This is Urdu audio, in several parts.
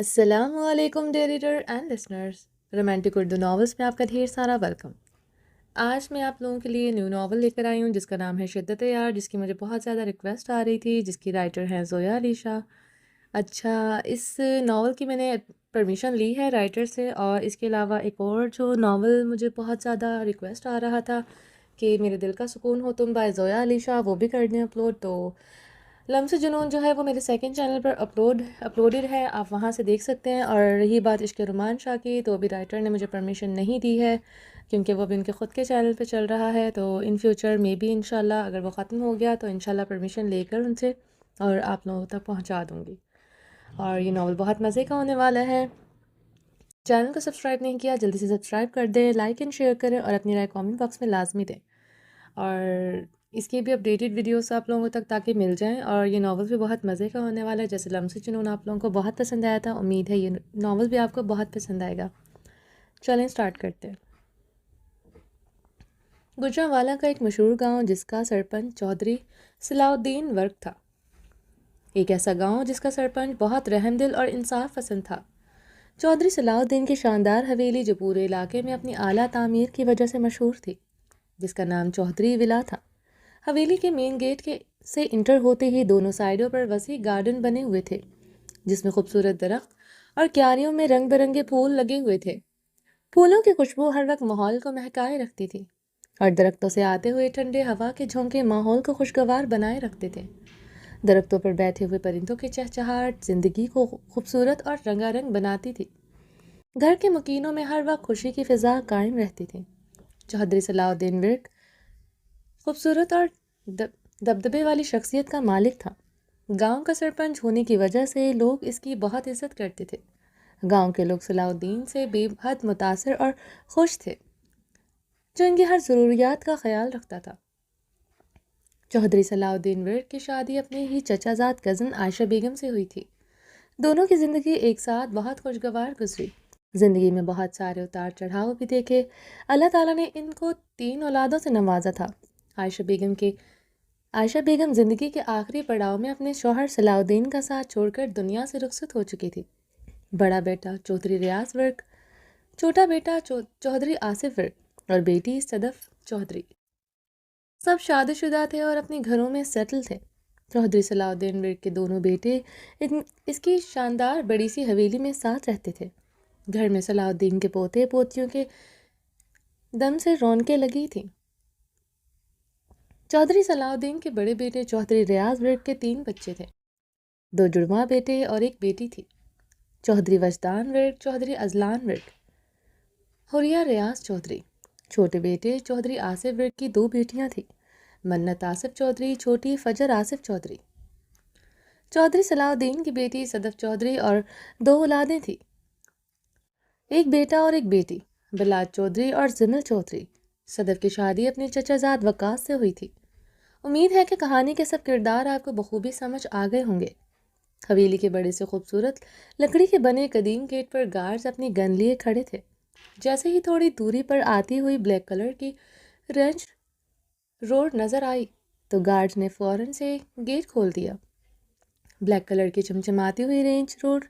السلام علیکم dear reader and listeners, romantic Urdu novels میں آپ کا ڈھیر سارا ویلکم۔ آج میں آپ لوگوں کے لیے نیو ناول لے کر آئی ہوں جس کا نام ہے شدت یار، جس کی مجھے بہت زیادہ ریکویسٹ آ رہی تھی، جس کی رائٹر ہیں زویا علیشہ۔ اچھا، اس ناول کی میں نے پرمیشن لی ہے رائٹر سے، اور اس کے علاوہ ایک اور جو ناول مجھے بہت زیادہ ریکویسٹ آ رہا تھا کہ میرے دل کا سکون ہو تم بائی زویا علیشہ، وہ بھی کر دیں اپلوڈ۔ تو لمس جنون جو ہے وہ میرے سیکنڈ چینل پر اپلوڈڈ ہے، آپ وہاں سے دیکھ سکتے ہیں۔ اور رہی بات عشق رومان شاہ کی، تو ابھی رائٹر نے مجھے پرمیشن نہیں دی ہے کیونکہ وہ ابھی ان کے خود کے چینل پہ چل رہا ہے، تو ان فیوچر میں بھی انشاءاللہ اگر وہ ختم ہو گیا تو انشاءاللہ پرمیشن لے کر ان سے اور آپ لوگوں تک پہنچا دوں گی۔ اور یہ ناول بہت مزے کا ہونے والا ہے۔ چینل کو سبسکرائب نہیں کیا جلدی سے سبسکرائب کر دیں، لائک اینڈ شیئر کریں، اور اپنی رائے کامنٹ باکس میں لازمی دیں۔ اور اس کی بھی اپڈیٹڈ ویڈیوز آپ لوگوں تک تاکہ مل جائیں، اور یہ ناول بھی بہت مزے کا ہونے والا ہے۔ جیسے لمس جنون آپ لوگوں کو بہت پسند آیا تھا، امید ہے یہ ناول بھی آپ کو بہت پسند آئے گا۔ چلیں سٹارٹ کرتے ہیں۔ گجرانوالا کا ایک مشہور گاؤں جس کا سرپنچ چودھری صلاح الدین ورک تھا۔ ایک ایسا گاؤں جس کا سرپنچ بہت رحم دل اور انصاف پسند تھا۔ چودھری صلاح الدین کی شاندار حویلی جو پورے علاقے میں اپنی اعلیٰ تعمیر کی وجہ سے مشہور تھی، جس کا نام چودھری ولا تھا۔ حویلی کے مین گیٹ سے انٹر ہوتے ہی دونوں سائڈوں پر وسیع گارڈن بنے ہوئے تھے جس میں خوبصورت درخت اور کیاریوں میں رنگ برنگے پھول لگے ہوئے تھے۔ پھولوں کی خوشبو ہر وقت ماحول کو مہکائے رکھتی تھی، اور درختوں سے آتے ہوئے ٹھنڈے ہوا کے جھونکے ماحول کو خوشگوار بنائے رکھتے تھے۔ درختوں پر بیٹھے ہوئے پرندوں کی چہچہاہٹ زندگی کو خوبصورت اور رنگا رنگ بناتی تھی۔ گھر کے مکینوں میں ہر وقت خوشی کی فضا قائم رہتی تھی۔ چودھری صلاح الدین ورک خوبصورت اور دبدبے والی شخصیت کا مالک تھا۔ گاؤں کا سرپنچ ہونے کی وجہ سے لوگ اس کی بہت عزت کرتے تھے۔ گاؤں کے لوگ صلاح الدین سے بے حد متاثر اور خوش تھے، جو ان کی ہر ضروریات کا خیال رکھتا تھا۔ چودھری صلاح الدین ورک کی شادی اپنے ہی چچا زاد کزن عائشہ بیگم سے ہوئی تھی۔ دونوں کی زندگی ایک ساتھ بہت خوشگوار گزری۔ زندگی میں بہت سارے اتار چڑھاؤ بھی دیکھے۔ اللہ تعالیٰ نے ان کو 3 اولادوں سے نوازا تھا۔ عائشہ بیگم زندگی کے آخری پڑاؤ میں اپنے شوہر صلاح الدین کا ساتھ چھوڑ کر دنیا سے رخصت ہو چکی تھی۔ بڑا بیٹا چودھری ریاض ورک، چھوٹا بیٹا چودھری آصف ورک اور بیٹی صدف چودھری سب شادی شدہ تھے اور اپنے گھروں میں سیٹل تھے۔ چودھری صلاح الدین ورک کے دونوں بیٹے اس کی شاندار بڑی سی حویلی میں ساتھ رہتے تھے۔ گھر میں صلاح الدین کے پوتے پوتیوں کے دم سے رونقیں لگی تھیں۔ چودھری صلاح الدین کے بڑے بیٹے چودھری ریاض ورک کے 3 بچے تھے، 2 جڑواں بیٹے اور 1 بیٹی تھی۔ چودھری وجدان ورک، چودھری ازلان ورک، حریہ ریاض چودھری۔ چھوٹے بیٹے چودھری آصف ورک کی 2 بیٹیاں تھیں، منت آصف چودھری، چھوٹی فجر آصف چودھری۔ چودھری صلاح الدین کی بیٹی صدف چودھری اور 2 اولادیں تھیں، 1 بیٹا اور 1 بیٹی، بلاد چودھری اور زمل چودھری۔ صدف کی شادی اپنے چچا زاد وقاص سے ہوئی تھی۔ امید ہے کہ کہانی کے سب کردار آپ کو بخوبی سمجھ آ گئے ہوں گے۔ حویلی کے بڑے سے خوبصورت لکڑی کے بنے قدیم گیٹ پر گارڈز اپنی گن لیے کھڑے تھے۔ جیسے ہی تھوڑی دوری پر آتی ہوئی بلیک کلر کی رینج روڈ نظر آئی تو گارڈز نے فوراً سے گیٹ کھول دیا۔ بلیک کلر کی چمچماتی ہوئی رینج روڈ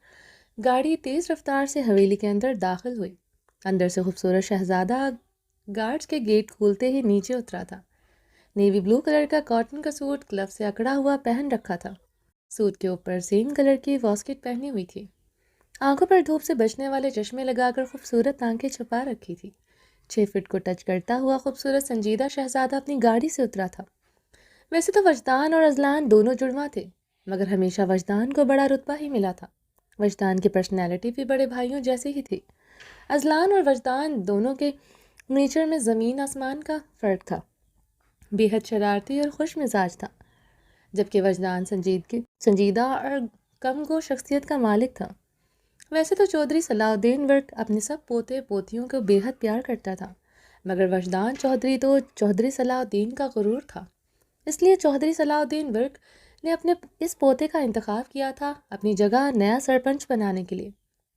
گاڑی تیز رفتار سے حویلی کے اندر داخل ہوئی۔ اندر سے خوبصورت شہزادہ گارڈز کے گیٹ کھولتے ہی نیچے اترا تھا۔ نیوی بلو کلر کا کاٹن کا سوٹ کلف سے اکڑا ہوا پہن رکھا تھا۔ سوٹ کے اوپر سیم کلر کی واسکٹ پہنی ہوئی تھی۔ آنکھوں پر دھوپ سے بچنے والے چشمے لگا کر خوبصورت آنکھیں چھپا رکھی تھی۔ 6 فٹ کو ٹچ کرتا ہوا خوبصورت سنجیدہ شہزادہ اپنی گاڑی سے اترا تھا۔ ویسے تو وجدان اور ازلان دونوں جڑواں تھے، مگر ہمیشہ وجدان کو بڑا رتبہ ہی ملا تھا۔ وجدان کی پرسنالٹی بھی بڑے بھائیوں جیسی ہی تھی۔ ازلان اور وجدان دونوں کے نیچر میں زمین آسمان کا فرق تھا۔ بے حد شرارتی اور خوش مزاج تھا، جبکہ وجدان سنجیدہ اور کم گو شخصیت کا مالک تھا۔ ویسے تو چودھری صلاح الدین ورک اپنے سب پوتے پوتیوں کو بے حد پیار کرتا تھا، مگر وجدان چودھری تو چودھری صلاح الدین کا غرور تھا۔ اس لیے چودھری صلاح الدین ورک نے اپنے اس پوتے کا انتخاب کیا تھا اپنی جگہ نیا سرپنچ بنانے کے لیے۔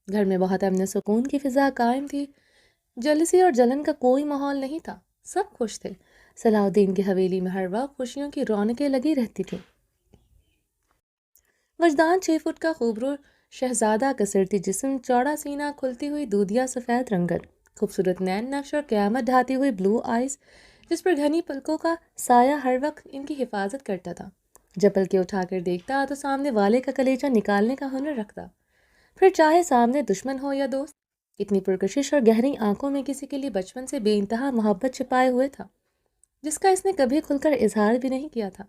گھر میں بہت امن و سکون کی فضا قائم تھی، جلسی اور جلن کا کوئی ماحول نہیں تھا، سب خوش تھے۔ صلاح الدین کی حویلی میں ہر وقت خوشیوں کی رونقیں لگی رہتی تھیں۔ وجدان 6 فٹ کا خوبرو شہزادہ کسرتی جسم، چوڑا سینہ، کھلتی ہوئی دودھیا سفید رنگت، خوبصورت نین نقش اور قیامت ڈھاتی ہوئی بلو آئیز جس پر گھنی پلکوں کا سایہ ہر وقت ان کی حفاظت کرتا تھا۔ جب پلکیں اٹھا کر دیکھتا تو سامنے والے کا کلیجہ نکالنے کا ہنر رکھتا، پھر چاہے سامنے دشمن ہو یا دوست۔ اتنی پرکشش اور گہری آنکھوں میں کسی کے لیے بچپن سے بے انتہا محبت چھپائے ہوئے تھا، جس کا اس نے کبھی کھل کر اظہار بھی نہیں کیا تھا۔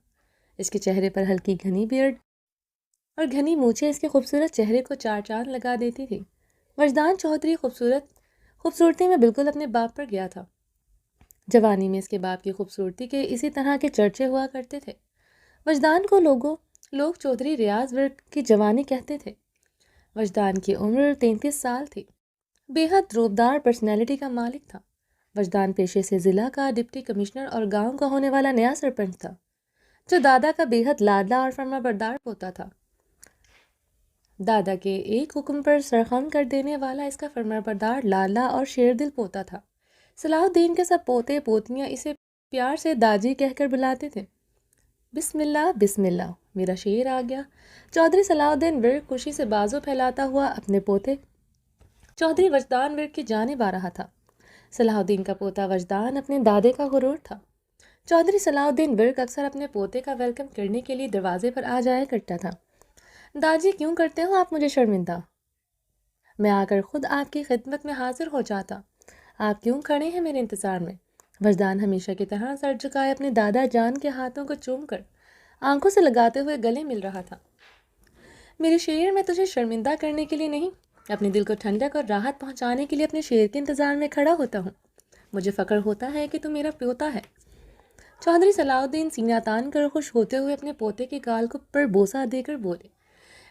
اس کے چہرے پر ہلکی گھنی بیئرڈ اور گھنی مونچھیں اس کے خوبصورت چہرے کو چار چاند لگا دیتی تھی۔ وجدان چودھری خوبصورتی میں بالکل اپنے باپ پر گیا تھا۔ جوانی میں اس کے باپ کی خوبصورتی کے اسی طرح کے چرچے ہوا کرتے تھے۔ وجدان کو لوگ چودھری ریاض ورک کی جوانی کہتے تھے۔ وجدان کی عمر 33 سال تھی، بے حد روبدار پرسنالٹی کا مالک تھا۔ وجدان پیشے سے ضلع کا ڈپٹی کمشنر اور گاؤں کا ہونے والا نیا سرپنچ تھا، جو دادا کا بے حد لاڈلا اور فرما بردار پوتا تھا۔ دادا کے ایک حکم پر سرخم کر دینے والا اس کا فرما بردار لاڈلا اور شیر دل پوتا تھا۔ صلاح الدین کے سب پوتے پوتیاں اسے پیار سے داجی کہہ کر بلاتے تھے۔ بسم اللہ بسم اللہ، میرا شیر آ گیا۔ چودھری صلاح الدین ورک خوشی سے بازو پھیلاتا ہوا اپنے پوتے چودھری وجدان ورک کی جانب آ رہا تھا۔ صلاح الدین کا پوتا وجدان اپنے دادے کا غرور تھا۔ چودھری صلاح الدین ورک اکثر اپنے پوتے کا ویلکم کرنے کے لیے دروازے پر آ جایا کرتا تھا۔ داجی کیوں کرتے ہو آپ مجھے شرمندہ؟ میں آ کر خود آپ کی خدمت میں حاضر ہو جاتا، آپ کیوں کھڑے ہیں میرے انتظار میں؟ وجدان ہمیشہ کی طرح سر جھکائے اپنے دادا جان کے ہاتھوں کو چوم کر آنکھوں سے لگاتے ہوئے گلے مل رہا تھا۔ میرے شیر، میں تجھے شرمندہ کرنے کے لیے نہیں، اپنے دل کو ٹھنڈک اور راحت پہنچانے کے لیے اپنے شیر کے انتظار میں کھڑا ہوتا ہوں۔ مجھے فخر ہوتا ہے کہ تو میرا پوتا ہے۔ چودھری صلاح الدین سینہ تان کر خوش ہوتے ہوئے اپنے پوتے کے گال کو پر بوسہ دے کر بولے،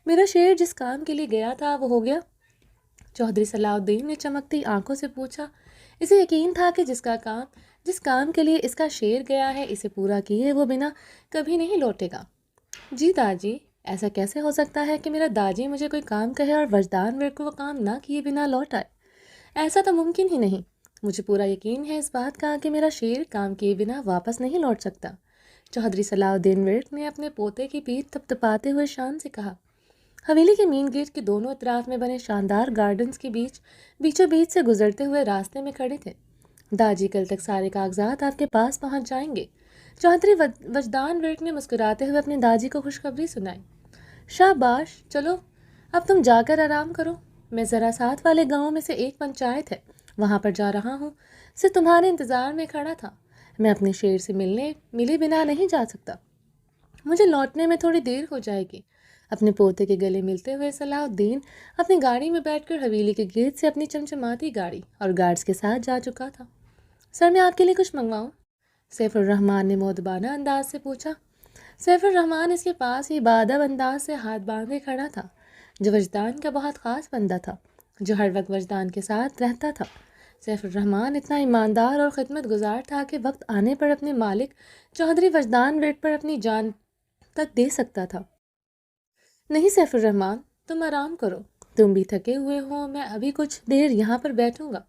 میرا شیر جس کام کے لیے گیا تھا وہ ہو گیا؟ چودھری صلاح الدین نے چمکتی آنکھوں سے پوچھا۔ اسے یقین تھا کہ جس کام کے لیے اس کا شیر گیا ہے اسے پورا کیے وہ بنا کبھی نہیں لوٹے گا۔ جی داجی، ایسا کیسے ہو سکتا ہے کہ میرا داجی مجھے کوئی کام کہے اور وجدان ورک کو وہ کام نہ کیے بنا لوٹ آئے؟ ایسا تو ممکن ہی نہیں۔ مجھے پورا یقین ہے اس بات کا کہ میرا شیر کام کیے بنا واپس نہیں لوٹ سکتا۔ چودھری صلاح الدین ورک نے اپنے پوتے کی پیٹھ تپتپاتے ہوئے شان سے کہا۔ حویلی کے مین گیٹ کے دونوں اطراف میں بنے شاندار گارڈنز کے بیچوں بیچ سے گزرتے ہوئے راستے میں کھڑے تھے۔ داجی، کل تک سارے کاغذات آپ کے پاس پہنچ جائیں گے، چودھری وجدان ورک نے مسکراتے ہوئے اپنی داجی کو خوشخبری سنائی۔ شاباش، چلو اب تم جا کر آرام کرو، میں ذرا ساتھ والے گاؤں میں سے ایک پنچایت ہے وہاں پر جا رہا ہوں، صرف تمہارے انتظار میں کھڑا تھا۔ میں اپنے شیر سے ملے بنا نہیں جا سکتا، مجھے لوٹنے میں تھوڑی دیر ہو جائے گی۔ اپنے پوتے کے گلے ملتے ہوئے صلاح الدین اپنی گاڑی میں بیٹھ کر حویلی کے گیٹ سے اپنی چمچماتی گاڑی اور گارڈز کے ساتھ جا چکا تھا۔ سر، میں آپ کے لیے کچھ منگواؤں؟ سیف الرحمن نے مؤدبانہ انداز سے پوچھا۔ سیف الرحمن اس کے پاس ہی بادب انداز سے ہاتھ باندھے کھڑا تھا، جو وجدان کا بہت خاص بندہ تھا، جو ہر وقت وجدان کے ساتھ رہتا تھا۔ سیف الرحمن اتنا ایماندار اور خدمت گزار تھا کہ وقت آنے پر اپنے مالک چودھری وجدان ورک پر اپنی جان تک دے سکتا تھا۔ نہیں سیف الرحمن، تم آرام کرو، تم بھی تھکے ہوئے ہو، میں ابھی کچھ دیر یہاں پر بیٹھوں گا۔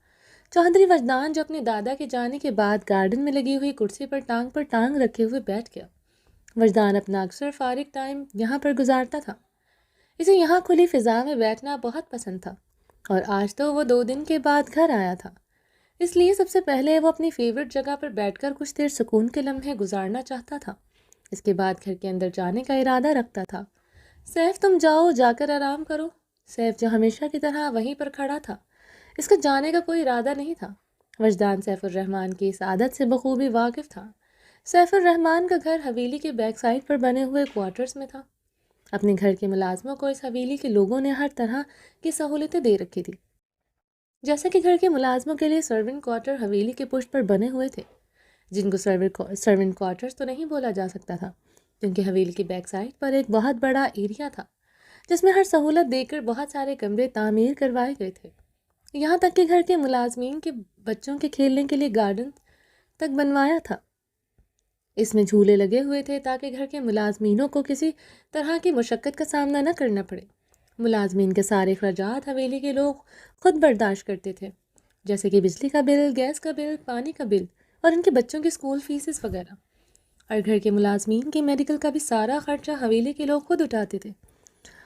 چودھری وجدان جو اپنے دادا کے جانے کے بعد گارڈن میں لگی ہوئی کرسی پر ٹانگ رکھے ہوئے بیٹھ گیا۔ وجدان اپنا اکثر فارغ ٹائم یہاں پر گزارتا تھا۔ اسے یہاں کھلی فضا میں بیٹھنا بہت پسند تھا، اور آج تو وہ 2 دن کے بعد گھر آیا تھا، اس لیے سب سے پہلے وہ اپنی فیورٹ جگہ پر بیٹھ کر کچھ دیر سکون کے لمحے گزارنا چاہتا تھا۔ اس کے بعد گھر کے اندر جانے کا ارادہ رکھتا تھا۔ سیف، تم جاؤ، جا کر آرام کرو۔ سیف، جو ہمیشہ کی طرح وہیں پر کھڑا تھا، اس کا جانے کا کوئی ارادہ نہیں تھا۔ وجدان سیف الرحمن کی اس عادت سے بخوبی واقف تھا۔ سیف الرحمن کا گھر حویلی کے بیک سائڈ پر بنے ہوئے کوارٹرز میں تھا۔ اپنے گھر کے ملازموں کو اس حویلی کے لوگوں نے ہر طرح کی سہولتیں دے رکھی تھی، جیسے کہ گھر کے ملازموں کے لیے سرونٹ کوارٹر حویلی کے پشت پر بنے ہوئے تھے، جن کو سرونٹ کوارٹرز تو نہیں بولا جا سکتا تھا، کیونکہ حویلی کے بیک سائڈ پر ایک بہت بڑا ایریا تھا جس میں ہر سہولت دے کر بہت سارے کمرے تعمیر کروائے گئے تھے، یہاں تک کہ گھر کے ملازمین کے بچوں کے کھیلنے کے لیے گارڈن تک بنوایا تھا۔ اس میں جھولے لگے ہوئے تھے تاکہ گھر کے ملازمینوں کو کسی طرح کی مشقت کا سامنا نہ کرنا پڑے۔ ملازمین کے سارے اخراجات حویلی کے لوگ خود برداشت کرتے تھے، جیسے کہ بجلی کا بل، گیس کا بل، پانی کا بل اور ان کے بچوں کے اسکول فیسز وغیرہ، اور گھر کے ملازمین کی میڈیکل کا بھی سارا خرچہ حویلی کے لوگ خود اٹھاتے تھے،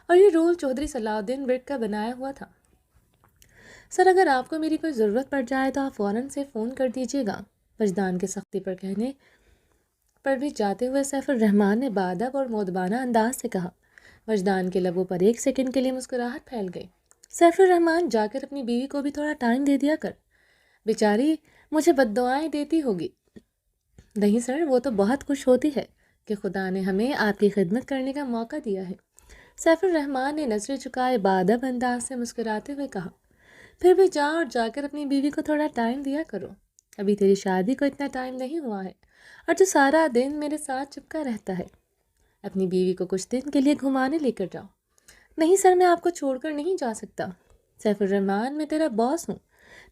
اور یہ رول چودھری صلاح الدین ورک کا بنایا ہوا تھا۔ سر اگر آپ کو میری کوئی ضرورت پڑ جائے تو آپ فوراً سے فون کر دیجیے گا، وجدان کے سختی پر کہنے پر بھی جاتے ہوئے سیف الرحمان نے بادب اور مؤدبانہ انداز سے کہا۔ وجدان کے لبوں پر ایک سیکنڈ کے لیے مسکراہٹ پھیل گئی۔ سیف الرحمان جا کر اپنی بیوی کو بھی تھوڑا ٹائم دے دیا کر، بیچاری مجھے بد دعائیں دیتی ہوگی۔ نہیں سر، وہ تو بہت خوش ہوتی ہے کہ خدا نے ہمیں آپ کی خدمت کرنے کا موقع دیا ہے، سیف الرحمان نے نظریں جھکائے بادب انداز سے مسکراتے ہوئے کہا۔ پھر بھی جا اور جا کر اپنی بیوی کو تھوڑا ٹائم دیا کرو، ابھی تیری شادی کو اتنا ٹائم نہیں ہوا ہے اور تو سارا دن میرے ساتھ چپکا رہتا ہے۔ اپنی بیوی کو کچھ دن کے لیے گھمانے لے کر جاؤ۔ نہیں سر، میں آپ کو چھوڑ کر نہیں جا سکتا سیف الرحمان، میں تیرا باس ہوں،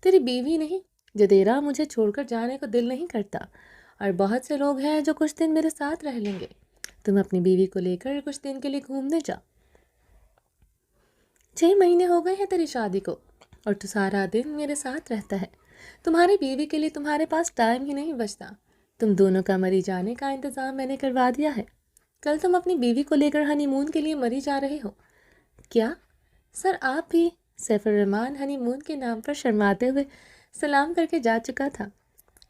تیری بیوی نہیں جو تیرا مجھے چھوڑ کر جانے کو دل نہیں کرتا، اور بہت سے لوگ ہیں جو کچھ دن میرے ساتھ رہ لیں گے۔ تم اپنی بیوی کو لے کر کچھ دن کے لیے گھومنے جا۔ 6 مہینے ہو گئے ہیں تیری شادی کو اور تو سارا دن میرے ساتھ رہتا ہے۔ تمہاری بیوی کے لیے تمہارے پاس ٹائم ہی نہیں بچتا۔ تم دونوں کا مری جانے کا انتظام میں نے کروا دیا ہے۔ کل تم اپنی بیوی کو لے کر ہنی مون کے لیے مری جا رہے ہو۔ کیا سر آپ بھی؟ سیف الرحمان ہنی مون کے نام پر شرماتے ہوئے سلام کر کے جا چکا تھا۔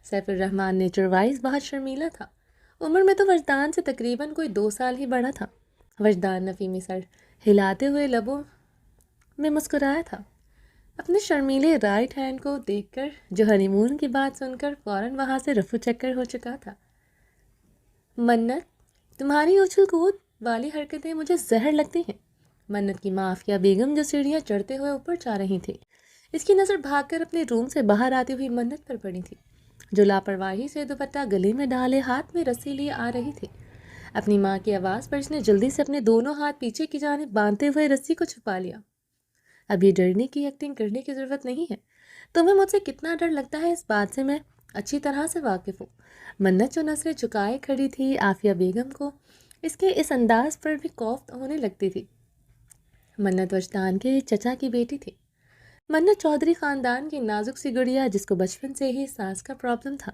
سیف الرحمان نیچر وائز بہت شرمیلا تھا، عمر میں تو وجدان سے تقریباً کوئی 2 سال ہی بڑا تھا۔ وجدان نفیمی سر ہلاتے ہوئے لبوں میں مسکرایا تھا، اپنے شرمیلے رائٹ ہینڈ کو دیکھ کر جو ہنی مون کی بات سن کر فوراً وہاں سے رفو چکر ہو چکا تھا۔ منت، تمہاری اچھل کود والی حرکتیں مجھے زہر لگتی ہیں۔ منت کی ماں عافیہ بیگم جو سیڑھیاں چڑھتے ہوئے اوپر جا رہی تھی، اس کی نظر بھاگ کر اپنے روم سے باہر آتی ہوئی منت پر پڑی تھی، جو لاپرواہی سے دوپٹہ گلے میں ڈالے ہاتھ میں رسی لیے آ رہی تھی۔ اپنی ماں کی آواز پر اس نے جلدی سے اپنے دونوں ہاتھ پیچھے کی جانب باندھتے ہوئے رسی کو چھپا لیا۔ اب یہ ڈرنے کی ایکٹنگ کرنے کی ضرورت نہیں ہے، تمہیں مجھ سے کتنا ڈر لگتا ہے اس بات سے میں اچھی طرح سے واقف ہوں۔ منت جو نظریں جھکائے کھڑی تھی، عافیہ بیگم کو اس کے اس انداز پر بھی خوف ہونے لگتی تھی۔ منت وجدان کے چچا کی بیٹی تھی۔ منت چودھری خاندان کی نازک سی گڑیا جس کو بچپن سے ہی سانس کا پرابلم تھا،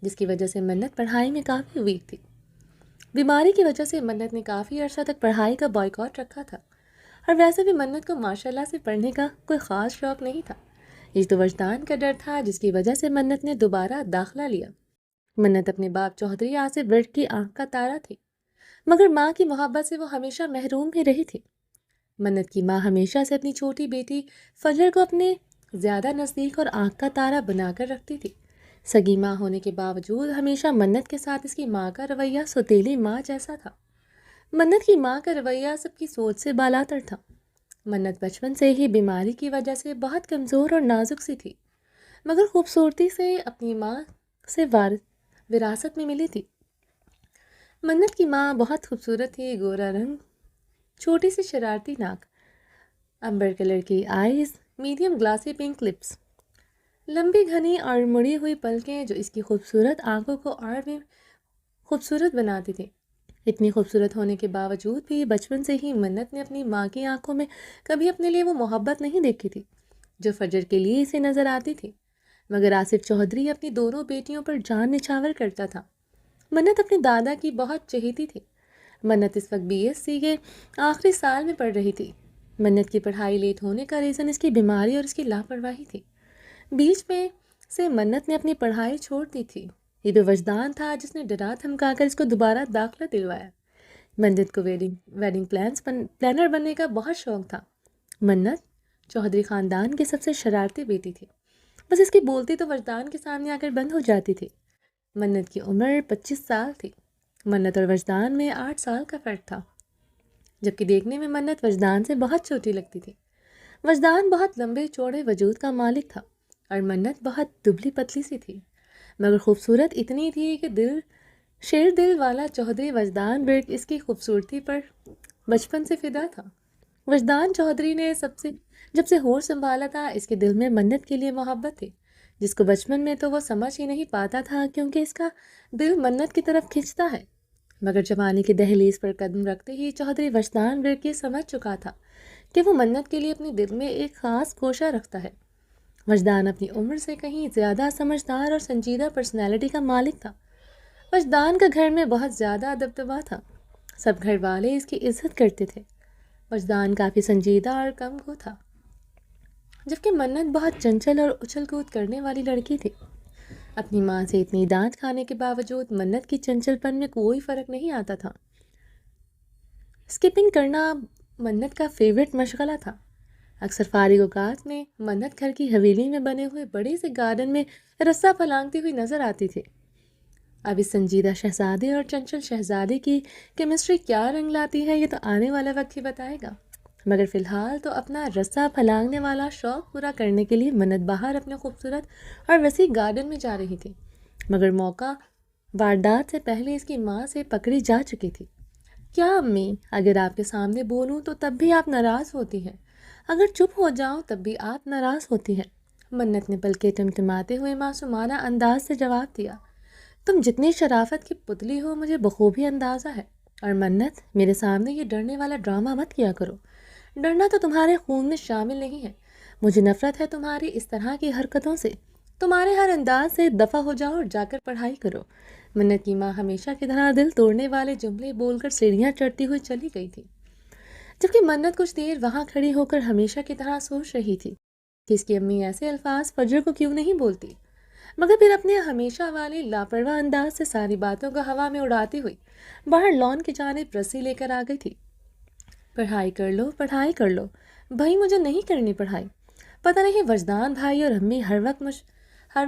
جس کی وجہ سے منت پڑھائی میں کافی ویک تھی۔ بیماری کی وجہ سے منت نے کافی عرصہ تک پڑھائی کا بائیکاٹ رکھا تھا، اور ویسے بھی منت کو ماشاءاللہ سے پڑھنے کا کوئی خاص شوق نہیں تھا۔ یہ تو وجدان کا ڈر تھا جس کی وجہ سے منت نے دوبارہ داخلہ لیا۔ منت اپنے باپ چودھری آصف ورک کی آنکھ کا تارا تھی، مگر ماں کی محبت سے وہ ہمیشہ محروم ہی رہی تھی۔ منت کی ماں ہمیشہ سے اپنی چھوٹی بیٹی فجر کو اپنے زیادہ نزدیک اور آنکھ کا تارا بنا کر رکھتی تھی۔ سگی ماں ہونے کے باوجود ہمیشہ منت کے ساتھ اس کی ماں کا رویہ سوتیلی ماں جیسا تھا۔ منت کی ماں کا رویہ سب کی سوچ سے بالاتر تھا۔ منت بچپن سے ہی بیماری کی وجہ سے بہت کمزور اور نازک سی تھی، مگر خوبصورتی سے اپنی ماں سے وراثت میں ملی تھی۔ منت کی ماں بہت خوبصورت تھی، گورا رنگ، چھوٹی سی شرارتی ناک، امبر کلر کی آئیز، میڈیم گلاسی پنک لپس، لمبی گھنی اور مڑی ہوئی پلکیں جو اس کی خوبصورت آنکھوں کو اور بھی خوبصورت بناتی تھی۔ اتنی خوبصورت ہونے کے باوجود بھی بچپن سے ہی منت نے اپنی ماں کی آنکھوں میں کبھی اپنے لیے وہ محبت نہیں دیکھی تھی جو فجر کے لیے اسے نظر آتی تھی۔ مگر آصف چودھری اپنی دونوں بیٹیوں پر جان نچھاور کرتا تھا۔ منت اپنے دادا کی بہت چہیتی تھی۔ منت اس وقت BSc کے آخری سال میں پڑھ رہی تھی۔ منت کی پڑھائی لیٹ ہونے کا ریزن اس کی بیماری اور اس کی لاپرواہی تھی۔ بیچ میں سے منت نے اپنی پڑھائی چھوڑ دی تھی۔ یہ بھی وجدان تھا جس نے ڈرا دھمکا کر اس کو دوبارہ داخلہ دلوایا۔ منت کو ویڈنگ پلانر بننے کا بہت شوق تھا۔ منت چودھری خاندان کی سب سے شرارتی بیٹی تھی، بس اس کی بولتی تو وجدان کے سامنے آ کر بند ہو جاتی تھی۔ منت کی عمر 25 سال تھی۔ منت اور وجدان میں 8 سال کا فرق تھا، جبکہ دیکھنے میں منت وجدان سے بہت چھوٹی لگتی تھی۔ وجدان بہت لمبے چوڑے وجود کا مالک تھا اور منت بہت دبلی پتلی سی تھی، مگر خوبصورت اتنی تھی کہ شیر دل والا چودھری وجدان ورک اس کی خوبصورتی پر بچپن سے فدا تھا۔ وجدان چودھری نے جب سے ہوش سنبھالا تھا اس کے دل میں منت کے لیے محبت تھی، جس کو بچپن میں تو وہ سمجھ ہی نہیں پاتا تھا کیونکہ اس کا دل منت کی طرف کھنچتا ہے۔ مگر جوانی کی دہلیز پر قدم رکھتے ہی چودھری وجدان ورک یہ سمجھ چکا تھا کہ وہ منت کے لیے اپنے دل میں ایک خاص گوشہ رکھتا ہے۔ وجدان اپنی عمر سے کہیں زیادہ سمجھدار اور سنجیدہ پرسنالٹی کا مالک تھا۔ وجدان کا گھر میں بہت زیادہ دبدبہ تھا، سب گھر والے اس کی عزت کرتے تھے۔ وجدان کافی سنجیدہ اور کم گو تھا، جبکہ منت بہت چنچل اور اچھل کود کرنے والی لڑکی تھی۔ اپنی ماں سے اتنی ڈانٹ کھانے کے باوجود منت کی چنچل پن میں کوئی فرق نہیں آتا تھا۔ اسکپنگ کرنا منت کا فیورٹ مشغلہ تھا۔ اکثر فارغ اوقات میں منت گھر کی حویلی میں بنے ہوئے بڑے سے گارڈن میں رسہ پھلانگتی ہوئی نظر آتی تھی۔ اب اس سنجیدہ شہزادے اور چنچل شہزادے کی کیمسٹری کیا رنگ لاتی ہے یہ تو آنے والا وقت ہی بتائے گا، مگر فی الحال تو اپنا رسہ پھلانگنے والا شوق پورا کرنے کے لیے منت باہر اپنے خوبصورت اور وسیع گارڈن میں جا رہی تھی، مگر موقع واردات سے پہلے اس کی ماں سے پکڑی جا چکی تھی۔ کیا امی، اگر آپ کے سامنے بولوں تو تب بھی آپ ناراض ہوتی ہیں، اگر چپ ہو جاؤں تب بھی آپ ناراض ہوتی ہیں، منت نے پلکیں ٹمٹماتے ہوئے معصومانہ انداز سے جواب دیا۔ تم جتنی شرافت کی پتلی ہو مجھے بخوبی اندازہ ہے، اور منت میرے سامنے یہ ڈرنے والا ڈرامہ مت کیا کرو، ڈرنا تو تمہارے خون میں شامل نہیں ہے، مجھے نفرت ہے تمہاری اس طرح کی حرکتوں سے، تمہارے ہر انداز سے دفع ہو جاؤ اور جا کر پڑھائی کرو۔ منت کی ماں ہمیشہ کی طرح دل توڑنے والے جملے بول کر سیڑھیاں چڑھتی ہوئی چلی گئی تھی، جبکہ منت کچھ دیر وہاں کھڑی ہو کر ہمیشہ کی طرح سوچ رہی تھی کہ اس کی امی ایسے الفاظ فجر کو کیوں نہیں بولتی، مگر پھر اپنے ہمیشہ والے لاپرواہ انداز سے ساری باتوں کو ہوا میں اڑاتی ہوئی باہر لان کی جانب رسی لے کر آ گئی تھی۔ پڑھائی کر لو، پڑھائی کر لو، بھائی مجھے نہیں کرنی پڑھائی، پتہ نہیں وجدان بھائی اور امی ہر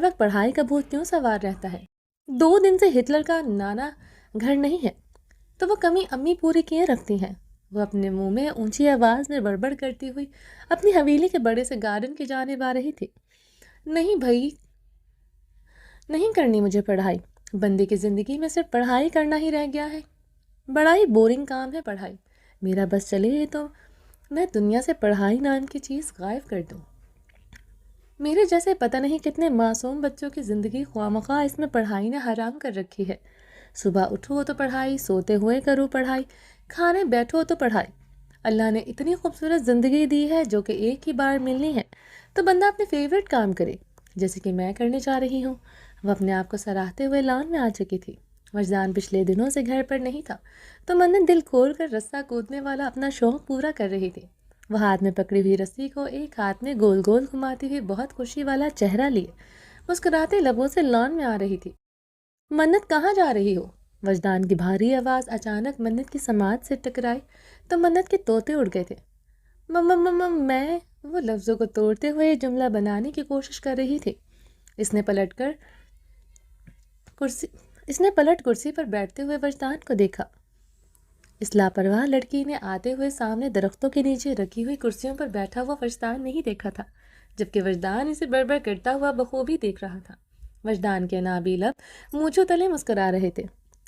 وقت پڑھائی کا بھوت کیوں سوار رہتا ہے۔ 2 دن سے ہٹلر کا نانا گھر نہیں ہے تو وہ کمی امی پوری کیے رکھتی ہیں۔ وہ اپنے منہ میں اونچی آواز میں بڑبڑ کرتی ہوئی اپنی حویلی کے بڑے سے گارڈن کی جانب آ رہی تھی۔ نہیں بھائی، نہیں کرنی مجھے پڑھائی، بندے کی زندگی میں صرف پڑھائی کرنا ہی رہ گیا ہے، بڑا ہی بورنگ کام ہے پڑھائی، میرا بس چلے تو میں دنیا سے پڑھائی نام کی چیز غائب کر دوں۔ میرے جیسے پتہ نہیں کتنے معصوم بچوں کی زندگی خواہ مخواہ اس میں پڑھائی نے حرام کر رکھی ہے۔ صبح اٹھو تو پڑھائی، سوتے ہوئے کرو پڑھائی، کھانے بیٹھو تو پڑھائی۔ اللہ نے اتنی خوبصورت زندگی دی ہے جو کہ ایک ہی بار ملنی ہے، تو بندہ اپنے فیورٹ کام کرے، جیسے کہ میں کرنے جا رہی ہوں۔ وہ اپنے آپ کو سراہتے ہوئے لان میں آ چکی تھی۔ وجدان پچھلے دنوں سے گھر پر نہیں تھا تو منت دل کھول کر رسہ کودنے والا اپنا شوق پورا کر رہی تھی۔ وہ ہاتھ میں پکڑی ہوئی رسی کو ایک ہاتھ میں گول گول گھماتی ہوئی بہت خوشی والا چہرہ لیے مسکراتے لبوں سے لان میں آ رہی تھی۔ منت کہاں جا رہی ہو؟ وجدان کی بھاری آواز اچانک منت کی سماعت سے ٹکرائی تو منت کے طوطے اڑ گئے تھے۔ میں وہ لفظوں کو توڑتے ہوئے جملہ بنانے کی کوشش کر رہی تھی۔ اس نے پلٹ کرسی پر بیٹھتے ہوئے وجدان کو دیکھا۔ اس لاپرواہ لڑکی نے آتے ہوئے سامنے درختوں کے نیچے رکھی ہوئی کرسیوں پر بیٹھا ہوا وجدان نہیں دیکھا تھا، جبکہ وجدان اسے بڑبڑ کرتا ہوا بخوبی دیکھ رہا تھا۔ وجدان کے نابی لب مونچھوں تلے مسکرا رہے تھے،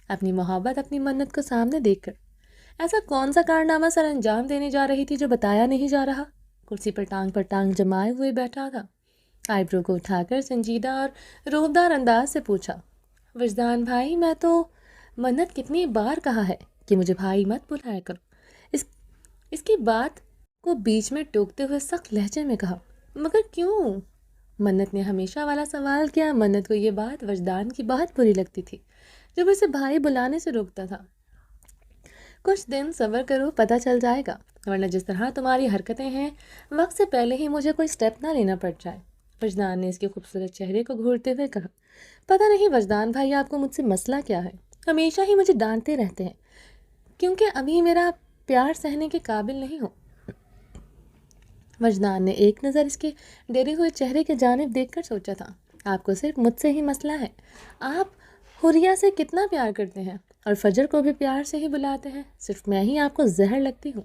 اپنی محبت اپنی منت کو سامنے دیکھ کر۔ ایسا کون سا کارنامہ سر انجام دینے جا رہی تھی جو بتایا نہیں جا رہا؟ کرسی پر ٹانگ جمائے ہوئے بیٹھا تھا، آئی برو کو اٹھا کر سنجیدہ اور روبدار انداز سے پوچھا، وجدان بھائی میں تو منت کتنی بار کہا ہے کہ مجھے بھائی مت بلایا کرو۔ اس کی بات کو بیچ میں ٹوکتے ہوئے سخت لہجے میں کہا، مگر کیوں؟ منت نے ہمیشہ والا سوال کیا۔ منت کو یہ بات وجدان کی بہت بری لگتی تھی جب اسے بھائی بلانے سے روکتا تھا۔ کچھ دن صبر کرو، پتہ چل جائے گا، ورنہ جس طرح تمہاری حرکتیں ہیں وقت سے پہلے ہی مجھے کوئی سٹیپ نہ لینا پڑ جائے۔ وجدان نے اس کے خوبصورت چہرے کو گھورتے ہوئے کہا، پتہ نہیں وجدان بھائی آپ کو مجھ سے مسئلہ کیا ہے، ہمیشہ ہی مجھے ڈانٹتے رہتے ہیں کیونکہ ابھی میرا پیار سہنے کے قابل نہیں ہو۔ وجدان نے ایک نظر اس کے ڈرے ہوئے چہرے کی جانب دیکھ کر سوچا تھا، آپ کو صرف مجھ سے ہی مسئلہ ہے، آپ حریہ سے کتنا پیار کرتے ہیں اور فجر کو بھی پیار سے ہی بلاتے ہیں، صرف میں ہی آپ کو زہر لگتی ہوں۔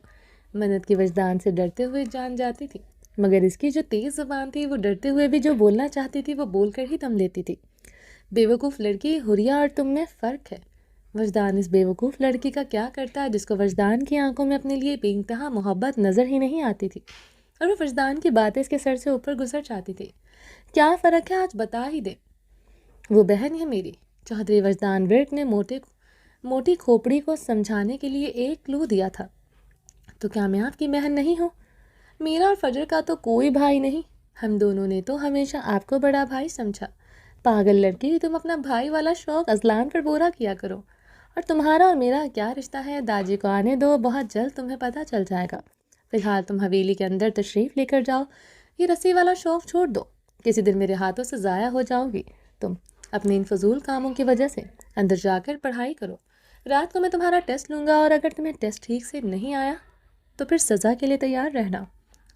منت کی وجدان سے ڈرتے ہوئے جان جاتی تھی، مگر اس کی جو تیز زبان تھی وہ ڈرتے ہوئے بھی جو بولنا چاہتی تھی وہ بول کر ہی دم لیتی تھی۔ بیوقوف لڑکی، حریہ اور تم میں فرق ہے۔ وجدان اس بیوقوف لڑکی کا کیا کرتا جس کو وجدان کی آنکھوں میں اپنے لیے بے انتہا محبت نظر ہی نہیں آتی تھی، اور وہ وجدان کی باتیں اس کے سر سے اوپر گزر جاتی تھی۔ کیا فرق ہے آج بتا ہی دے، وہ بہن ہے میری۔ چودھری وجدان ورک نے موٹی کھوپڑی کو سمجھانے کے لیے ایک کلو دیا تھا۔ تو کیا میں آپ کی بہن نہیں ہوں؟ میرا اور فجر کا تو کوئی بھائی نہیں، ہم دونوں نے تو ہمیشہ آپ کو بڑا بھائی سمجھا۔ پاگل لڑکی، تم اپنا بھائی والا شوق اذلان پر پورا کیا کرو، اور تمہارا اور میرا کیا رشتہ ہے داجی کو آنے دو، بہت جلد تمہیں پتہ چل جائے گا۔ فی الحال تم حویلی کے اندر تشریف لے کر جاؤ، یہ رسی والا شوق چھوڑ دو، کسی دن میرے ہاتھوں سے ضائع ہو جاؤ گی تم اپنے ان فضول کاموں کی وجہ سے۔ اندر جا کر پڑھائی کرو، رات کو میں تمہارا ٹیسٹ لوں گا، اور اگر تمہیں ٹیسٹ ٹھیک سے نہیں آیا تو پھر سزا کے لیے تیار رہنا۔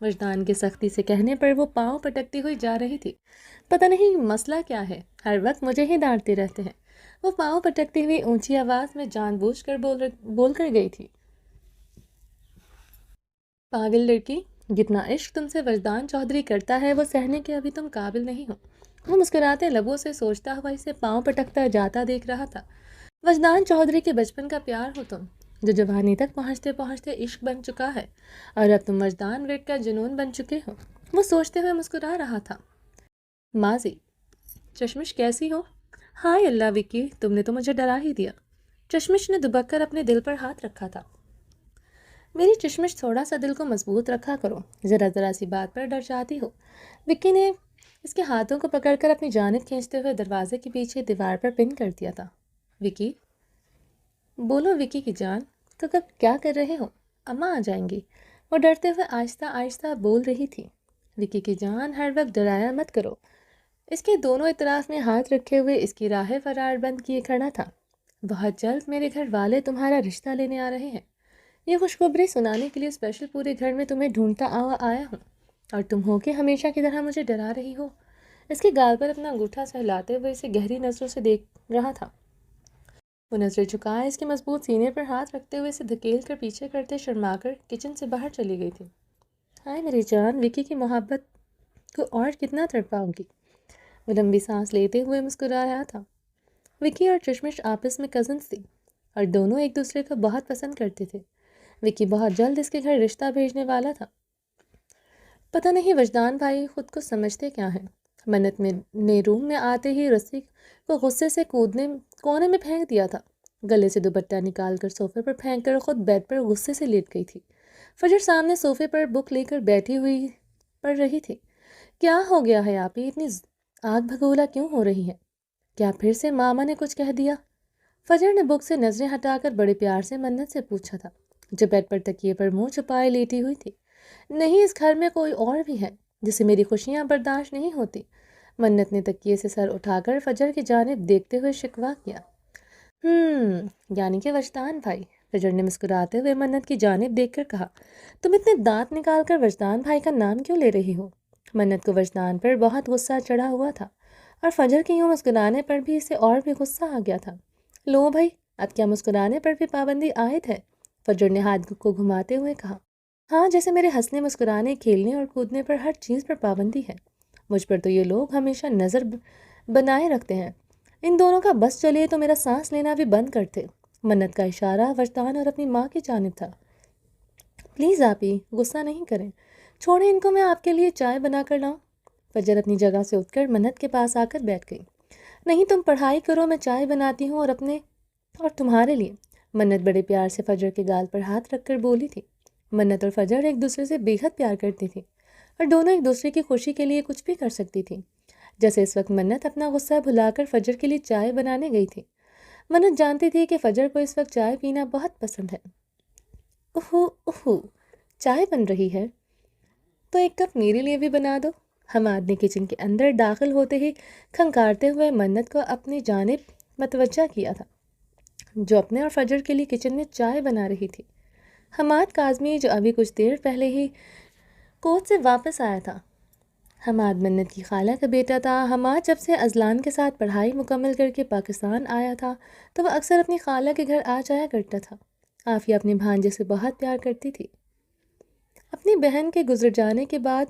وجدان کے سختی سے کہنے پر وہ پاؤں پٹکتی ہوئی جا رہی تھی۔ پتہ نہیں مسئلہ کیا ہے، ہر وقت مجھے ہی ڈانٹتے رہتے ہیں، وہ پاؤں پٹکتی ہوئی اونچی آواز میں جان بوجھ کر بول کر گئی تھی۔ پاگل لڑکی، جتنا عشق تم سے وجدان چودھری کرتا ہے وہ سہنے کے ابھی تم قابل نہیں ہو۔ وہ مسکراتے لبوں سے سوچتا ہوا اسے پاؤں پٹکتا جاتا دیکھ رہا تھا۔ وجدان چودھری کے بچپن کا پیار ہو تم، جو جوانی تک پہنچتے پہنچتے عشق بن چکا ہے، اور اب تم وجدان ورک کا جنون بن چکے ہو۔ وہ سوچتے ہوئے مسکرا رہا تھا۔ ماضی، چشمش کیسی ہو؟ ہائے اللہ وکی، تم نے تو مجھے ڈرا ہی دیا۔ چشمش نے دبک کر اپنے دل پر ہاتھ رکھا تھا۔ میری چشمش، تھوڑا سا دل کو مضبوط رکھا کرو، ذرا سی بات پر ڈر جاتی ہو۔ وکی نے اس کے ہاتھوں کو پکڑ کر اپنی جانب کھینچتے ہوئے دروازے کے پیچھے دیوار پر پن کر دیا تھا۔ وکی، بولو وکی کی جان، تو کب کیا کر رہے ہو؟ اماں آ جائیں گی، وہ ڈرتے ہوئے آہستہ آہستہ بول رہی تھی۔ وکی کی جان، ہر وقت ڈرایا مت کرو۔ اس کے دونوں اطراف میں ہاتھ رکھے ہوئے اس کی راہ فرار بند کیے کھڑا تھا۔ بہت جلد میرے گھر والے تمہارا رشتہ لینے آ رہے ہیں، یہ خوشخبری سنانے کے لیے اسپیشل پورے گھر میں تمہیں ڈھونڈتا آیا ہوں، اور تم ہو کہ ہمیشہ کی طرح مجھے ڈرا رہی ہو۔ اس کے گال پر اپنا انگوٹھا سہلاتے ہوئے اسے گہری نظروں سے دیکھ رہا تھا۔ وہ نظریں چکائے اس کے مضبوط سینے پر ہاتھ رکھتے ہوئے اسے دھکیل کر پیچھے کرتے شرما کر کچن سے باہر چلی گئی تھی۔ ہائے میری جان، وکی کی محبت کو اور کتنا تڑپاؤں گی۔ وہ لمبی سانس لیتے ہوئے مسکرا رہا تھا۔ وکی اور چشمش آپس میں کزنس تھی، اور دونوں ایک دوسرے کو بہت پسند کرتے تھے۔ وکی بہت جلد اس کے گھر رشتہ بھیجنے والا تھا۔ پتہ نہیں وجدان بھائی خود کو سمجھتے کیا ہیں۔ منت نے روم میں آتے ہی رسی کو غصے سے کونے میں پھینک دیا تھا، گلے سے دوپٹہ نکال کر صوفے پر پھینک کر خود بیڈ پر غصے سے لیٹ گئی تھی۔ فجر سامنے صوفے پر بک لے کر بیٹھی ہوئی پڑھ رہی تھی۔ کیا ہو گیا ہے آپ ہی، اتنی آگ بھگولا کیوں ہو رہی ہے؟ کیا پھر سے ماما نے کچھ کہہ دیا؟ فجر نے بک سے نظریں ہٹا کر بڑے پیار سے منت سے پوچھا تھا، جو بیڈ پر تکیے پر منہ چھپائے لیٹی ہوئی تھی۔ نہیں، اس گھر میں کوئی اور بھی ہے جسے میری خوشیاں برداشت نہیں ہوتی۔ منت نے تکیے سے سر اٹھا کر فجر کی جانب دیکھتے ہوئے شکوہ کیا۔ یعنی کہ وجدان بھائی، فجر نے مسکراتے ہوئے منت کی جانب دیکھ کر کہا۔ تم اتنے دانت نکال کر وجدان بھائی کا نام کیوں لے رہی ہو؟ منت کو وجدان پر بہت غصہ چڑھا ہوا تھا، اور فجر کے یوں مسکرانے پر بھی اسے اور بھی غصہ آ گیا تھا۔ لو بھائی، اب کیا مسکرانے پر بھی پابندی عائد ہے؟ فجر نے ہاتھ کو گھماتے ہوئے کہا۔ ہاں، جیسے میرے ہنسنے مسکرانے، کھیلنے اور کودنے پر ہر چیز پر پابندی ہے۔ مجھ پر تو یہ لوگ ہمیشہ نظر بنائے رکھتے ہیں، ان دونوں کا بس چلے تو میرا سانس لینا بھی بند کرتے۔ منت کا اشارہ وجدان اور اپنی ماں کی جانب تھا۔ پلیز آپ ہی غصہ نہیں کریں، چھوڑیں ان کو، میں آپ کے لیے چائے بنا کر لاؤں؟ فجر اپنی جگہ سے اٹھ کر منت کے پاس آ کر بیٹھ گئی۔ نہیں، تم پڑھائی کرو، میں چائے بناتی ہوں، اور تمہارے لیے۔ منت بڑے پیار سے فجر کے گال پر ہاتھ رکھ کر بولی تھی۔ منت اور فجر ایک دوسرے سے بے حد پیار کرتی تھی، اور دونوں ایک دوسرے کی خوشی کے لیے کچھ بھی کر سکتی تھی۔ جیسے اس وقت منت اپنا غصہ بھلا کر فجر کے لیے چائے بنانے گئی تھی۔ منت جانتی تھی کہ فجر کو اس وقت چائے پینا بہت پسند ہے۔ اوہو، چائے بن رہی ہے تو ایک کپ میرے لیے بھی بنا دو۔ حماد نے کچن کے اندر داخل ہوتے ہی کھنکارتے ہوئے منت کو اپنی جانب متوجہ کیا تھا، جو اپنے اور فجر کے لیے کچن میں چائے بنا رہی تھی۔ حماد کاظمی، جو ابھی کچھ دیر پہلے ہی کوچ سے واپس آیا تھا۔ حماد منت کی خالہ کا بیٹا تھا۔ حماد جب سے ازلان کے ساتھ پڑھائی مکمل کر کے پاکستان آیا تھا تو وہ اکثر اپنی خالہ کے گھر آ جایا کرتا تھا۔ عافیہ اپنے بھانجے سے بہت پیار کرتی تھی۔ اپنی بہن کے گزر جانے کے بعد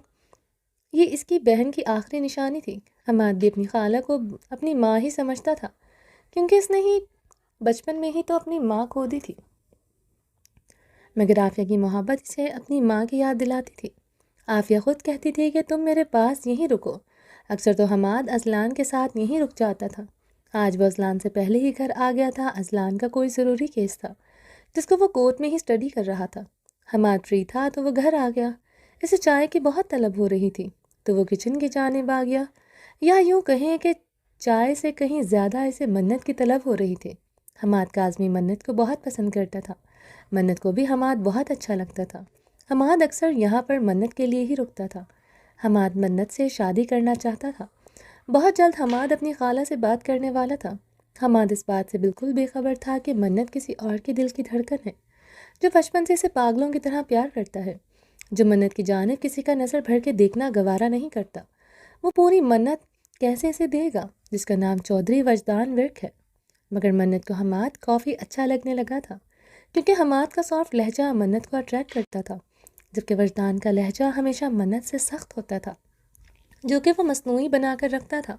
یہ اس کی بہن کی آخری نشانی تھی۔ حماد بھی اپنی خالہ کو اپنی ماں ہی سمجھتا تھا، کیونکہ اس نے ہی بچپن میں ہی تو اپنی ماں کھو دی تھی، مگر عافیہ کی محبت اسے اپنی ماں کی یاد دلاتی تھی۔ عافیہ خود کہتی تھی کہ تم میرے پاس یہیں رکو۔ اکثر تو حماد ازلان کے ساتھ یہیں رک جاتا تھا۔ آج وہ ازلان سے پہلے ہی گھر آ گیا تھا۔ ازلان کا کوئی ضروری کیس تھا جس کو وہ کورٹ میں ہی اسٹڈی کر رہا تھا۔ حماد فری تھا تو وہ گھر آ گیا۔ اسے چائے کی بہت طلب ہو رہی تھی تو وہ کچن کی جانب آ گیا، یا یوں کہیں کہ چائے سے کہیں زیادہ اسے منت کی طلب ہو رہی تھی۔ حماد کاظمی منت کو بہت پسند کرتا تھا، منت کو بھی حماد بہت اچھا لگتا تھا۔ حماد اکثر یہاں پر منت کے لیے ہی رکتا تھا۔ حماد منت سے شادی کرنا چاہتا تھا۔ بہت جلد حماد اپنی خالہ سے بات کرنے والا تھا۔ حماد اس بات سے بالکل بے خبر تھا کہ منت کسی اور کے دل کی دھڑکن ہے، جو بچپن سے اسے پاگلوں کی طرح پیار کرتا ہے، جو منت کی جانب کسی کا نظر بھر کے دیکھنا گوارا نہیں کرتا۔ وہ پوری منت کیسے اسے دے گا جس کا نام چودھری وجدان ورک ہے؟ مگر منت کو حماد کافی اچھا لگنے لگا تھا، کیونکہ حماد کا سافٹ لہجہ منت کو اٹریکٹ کرتا تھا، جبکہ وجدان کا لہجہ ہمیشہ منت سے سخت ہوتا تھا، جو کہ وہ مصنوعی بنا کر رکھتا تھا۔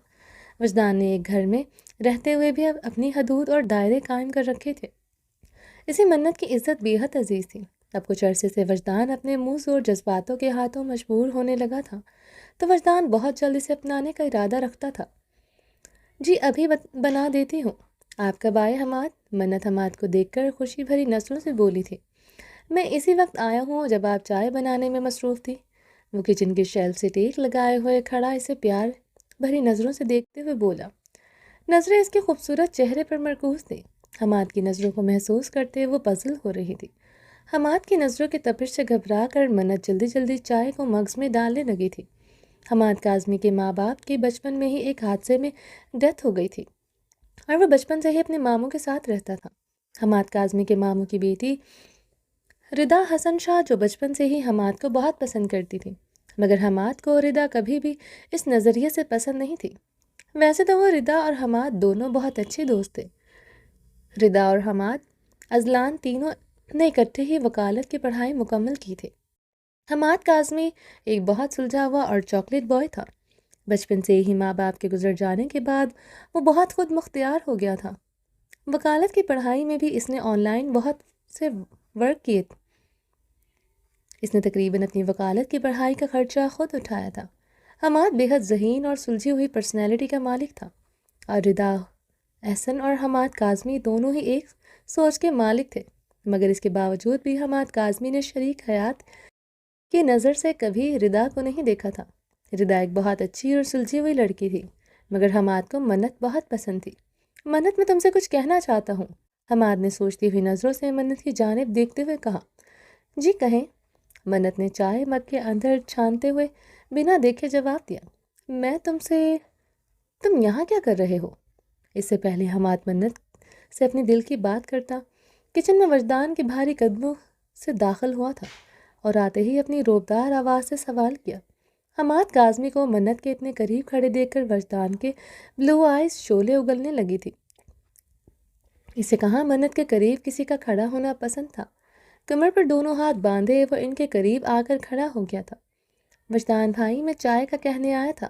وجدان نے ایک گھر میں رہتے ہوئے بھی اب اپنی حدود اور دائرے قائم کر رکھے تھے۔ اسی منت کی عزت بے حد عزیز تھی۔ اب کچھ عرصے سے وجدان اپنے منہ زور جذباتوں کے ہاتھوں مجبور ہونے لگا تھا، تو وجدان بہت جلد اسے اپنانے کا ارادہ رکھتا تھا۔ جی ابھی بنا دیتی ہوں۔ آپ کب آئے حماد؟ منت حماد کو دیکھ کر خوشی بھری نظروں سے بولی تھی۔ میں اسی وقت آیا ہوں جب آپ چائے بنانے میں مصروف تھی۔ وہ کچن کی شیلف سے ٹیک لگائے ہوئے کھڑا اسے پیار بھری نظروں سے دیکھتے ہوئے بولا۔ نظریں اس کے خوبصورت چہرے پر مرکوز تھیں۔ حماد کی نظروں کو محسوس کرتے وہ پزل ہو رہی تھی۔ حماد کی نظروں کی تپش سے گھبرا کر منت جلدی جلدی چائے کو مگز میں ڈالنے لگی تھی۔ حماد کاظمی کے ماں باپ کی بچپن میں ہی ایک حادثے میں ڈیتھ ہو گئی تھی، اور وہ بچپن سے ہی اپنے ماموں کے ساتھ رہتا تھا۔ حماد کاظمی کے ماموں کی بیٹی ردا حسن شاہ جو بچپن سے ہی حماد کو بہت پسند کرتی تھی، مگر حماد کو ردا کبھی بھی اس نظریے سے پسند نہیں تھی۔ ویسے تو وہ ردا اور حماد دونوں بہت اچھے دوست تھے۔ ردا اور حماد اذلان تینوں نے اکٹھے ہی وکالت کی پڑھائی مکمل کی تھی۔ حماد کاظمی ایک بہت سلجھا ہوا اور چاکلیٹ بوائے تھا۔ بچپن سے ہی ماں باپ کے گزر جانے کے بعد وہ بہت خود مختار ہو گیا تھا۔ وکالت کی پڑھائی میں بھی اس نے آن لائن بہت سے ورک کیے۔ اس نے تقریباً اپنی وکالت کی پڑھائی کا خرچہ خود اٹھایا تھا۔ حماد بے حد ذہین اور سلجھی ہوئی پرسنالٹی کا مالک تھا، اور ردا احسن اور حماد کاظمی دونوں ہی ایک سوچ کے مالک تھے، مگر اس کے باوجود بھی حماد کاظمی نے شریک حیات کی نظر سے کبھی ردا کو نہیں دیکھا تھا۔ ردا ایک بہت اچھی اور سلجھی ہوئی لڑکی تھی، مگر حماد کو منت بہت پسند تھی۔ منت میں تم سے کچھ کہنا چاہتا ہوں، حماد نے سوچتی ہوئی نظروں سے منت کی جانب دیکھتے ہوئے کہا۔ جی کہیں، منت نے چائے مگ کے اندر چھانتے ہوئے بنا دیکھے جواب دیا۔ میں تم یہاں کیا کر رہے ہو؟ اس سے پہلے حماد منت سے اپنی دل کی بات کرتا کچن میں وجدان کے بھاری قدموں سے داخل ہوا تھا، اور آتے ہی اپنی روبدار آواز سے سوال کیا۔ حماد کاظمی کو منت کے اتنے قریب کھڑے دیکھ کر وجدان کے بلو آئیز شعلے اگلنے لگی تھی۔ اسے کہاں منت کے قریب کسی کا کھڑا ہونا پسند تھا۔ کمر پر دونوں ہاتھ باندھے وہ ان کے قریب آ کر کھڑا ہو گیا تھا۔ وجدان بھائی، میں چائے کا کہنے آیا تھا،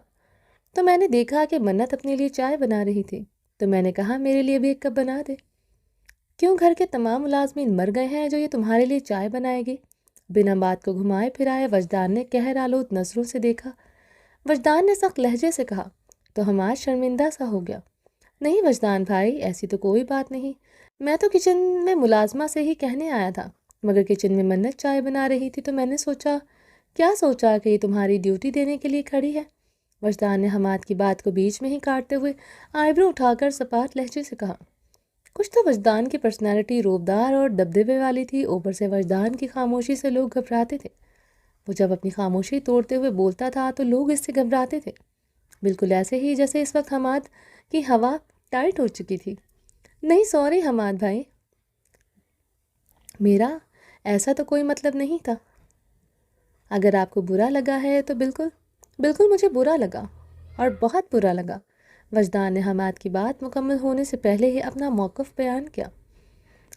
تو میں نے دیکھا کہ منت اپنے لیے چائے بنا رہی تھی، تو میں نے کہا میرے لیے بھی ایک کپ بنا دے۔ کیوں گھر کے تمام ملازمین مر گئے ہیں جو یہ تمہارے لیے چائے بنائے گی؟ بنا بات کو گھمائے پھرائے وجدان نے قہر آلود نظروں سے دیکھا۔ وجدان نے سخت لہجے سے کہا تو حماد شرمندہ سا ہو گیا۔ نہیں وجدان بھائی، ایسی تو کوئی بات نہیں، میں تو کچن میں ملازمہ سے ہی کہنے آیا تھا، مگر کچن میں منت چائے بنا رہی تھی تو میں نے سوچا کہ یہ تمہاری ڈیوٹی دینے کے لیے کھڑی ہے۔ وجدان نے حماد کی بات کو بیچ میں ہی کاٹتے ہوئے آئیبرو اٹھا کر سپاٹ لہجے سے کہا۔ کچھ تو وجدان کی پرسنالٹی روبدار اور دبدبے والی تھی، اوپر سے وجدان کی خاموشی سے لوگ گھبراتے تھے۔ وہ جب اپنی خاموشی توڑتے ہوئے بولتا تھا تو لوگ اس سے گھبراتے تھے، بالکل ایسے ہی جیسے اس وقت حماد کی ہوا ٹائٹ ہو چکی تھی۔ نہیں سوری حماد بھائی، میرا ایسا تو کوئی مطلب نہیں تھا۔ اگر آپ کو برا لگا ہے تو بالکل مجھے برا لگا، اور بہت برا لگا۔ وجدان نے حماد کی بات مکمل ہونے سے پہلے ہی اپنا موقف بیان کیا۔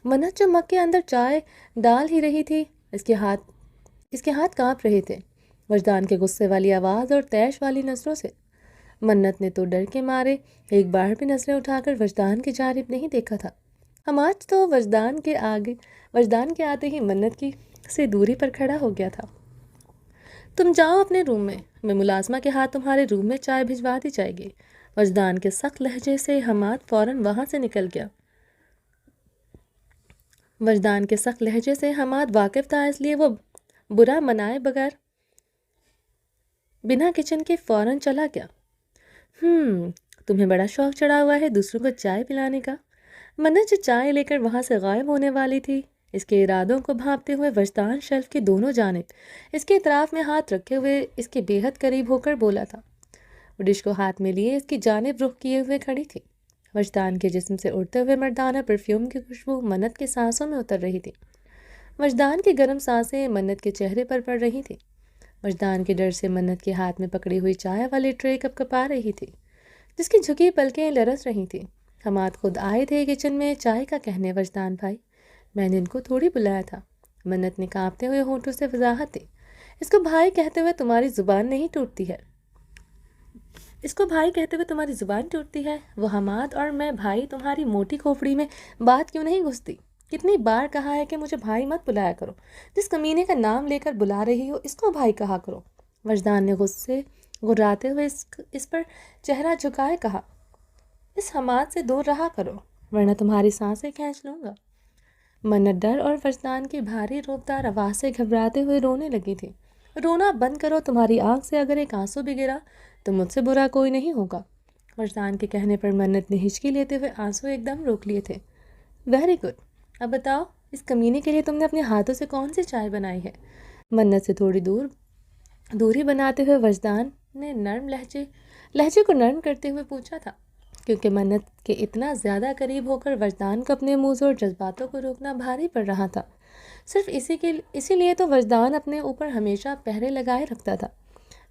منت جو مگ کے اندر چائے ڈال ہی رہی تھی، اس کے ہاتھ کانپ رہے تھے، وجدان کے غصے والی آواز اور تیش والی نظروں سے۔ منت نے تو ڈر کے مارے ایک بار بھی نظریں اٹھا کر وجدان کی جانب نہیں دیکھا تھا۔ حماد تو وجدان کے آتے ہی منت کی سے دوری پر کھڑا ہو گیا تھا۔ تم جاؤ اپنے روم میں ملازمہ کے ہاتھ تمہارے روم میں چائے بھجوا دی جائے گی۔ وجدان کے سخت لہجے سے حماد فوراً وہاں سے نکل گیا۔ وجدان کے سخت لہجے سے حماد واقف تھا، اس لیے وہ برا منائے بغیر بنا کچن کے فوراً چلا گیا۔ تمہیں بڑا شوق چڑھا ہوا ہے دوسروں کو چائے پلانے کا۔ منت جو چائے لے کر وہاں سے غائب ہونے والی تھی، اس کے ارادوں کو بھانپتے ہوئے وجدان شیلف کے دونوں جانب اس کے اطراف میں ہاتھ رکھے ہوئے اس کے بے حد قریب ہو کر بولا تھا۔ وہ ڈش کو ہاتھ میں لیے اس کی جانب رخ کیے ہوئے کھڑی تھی۔ وجدان کے جسم سے اڑتے ہوئے مردانہ پرفیوم کی خوشبو منت کے سانسوں میں اتر رہی تھی۔ وجدان کی گرم سانسیں منت کے چہرے پر پڑ رہی تھیں۔ وجدان کے ڈر سے منت کے ہاتھ میں پکڑی ہوئی چائے والی ٹرے کپ کپا رہی تھی، جس کی جھکی پلکیں لرز رہی تھیں۔ حماد خود آئے تھے کچن میں چائے کا کہنے۔ وجدان بھائی، میں نے ان کو تھوڑی بلایا تھا، منت نے کانپتے ہوئے ہونٹوں سے وضاحت دی۔ اس کو بھائی کہتے ہوئے تمہاری زبان نہیں ٹوٹتی ہے؟ اس کو بھائی کہتے ہوئے تمہاری زبان ٹوٹتی ہے؟ وہ حماد اور میں بھائی، تمہاری موٹی کھوپڑی میں بات کیوں نہیں گھستی؟ کتنی بار کہا ہے کہ مجھے بھائی مت بلایا کرو، جس کمینے کا نام لے کر بلا رہی ہو اس کو بھائی کہا کرو۔ وجدان نے غصے گراتے ہوئے اس پر چہرہ جھکائے کہا، اس حماد سے دور رہا کرو ورنہ تمہاری سانسیں کھینچ لوں گا۔ منت ڈر اور وجدان کی بھاری روبدار آواز سے گھبراتے ہوئے رونے لگی تھی۔ رونا بند کرو، تمہاری آنکھ سے اگر ایک آنسو بھی گرا تو مجھ سے برا کوئی نہیں ہوگا۔ وجدان کے کہنے پر منت نے ہچکی لیتے ہوئے آنسو ایک دم روک لیے تھے۔ ویری گڈ، اب بتاؤ اس کمینے کے لیے تم نے اپنے ہاتھوں سے کون سی چائے بنائی ہے؟ منت سے تھوڑی دوری بناتے ہوئے وجدان نے نرم لہجے کو نرم کرتے ہوئے پوچھا تھا، کیونکہ منت کے اتنا زیادہ قریب ہو کر وجدان کو اپنے موضوع اور جذباتوں کو روکنا بھاری پڑ رہا تھا۔ صرف اسی لیے تو وجدان اپنے اوپر ہمیشہ پہرے لگائے رکھتا تھا۔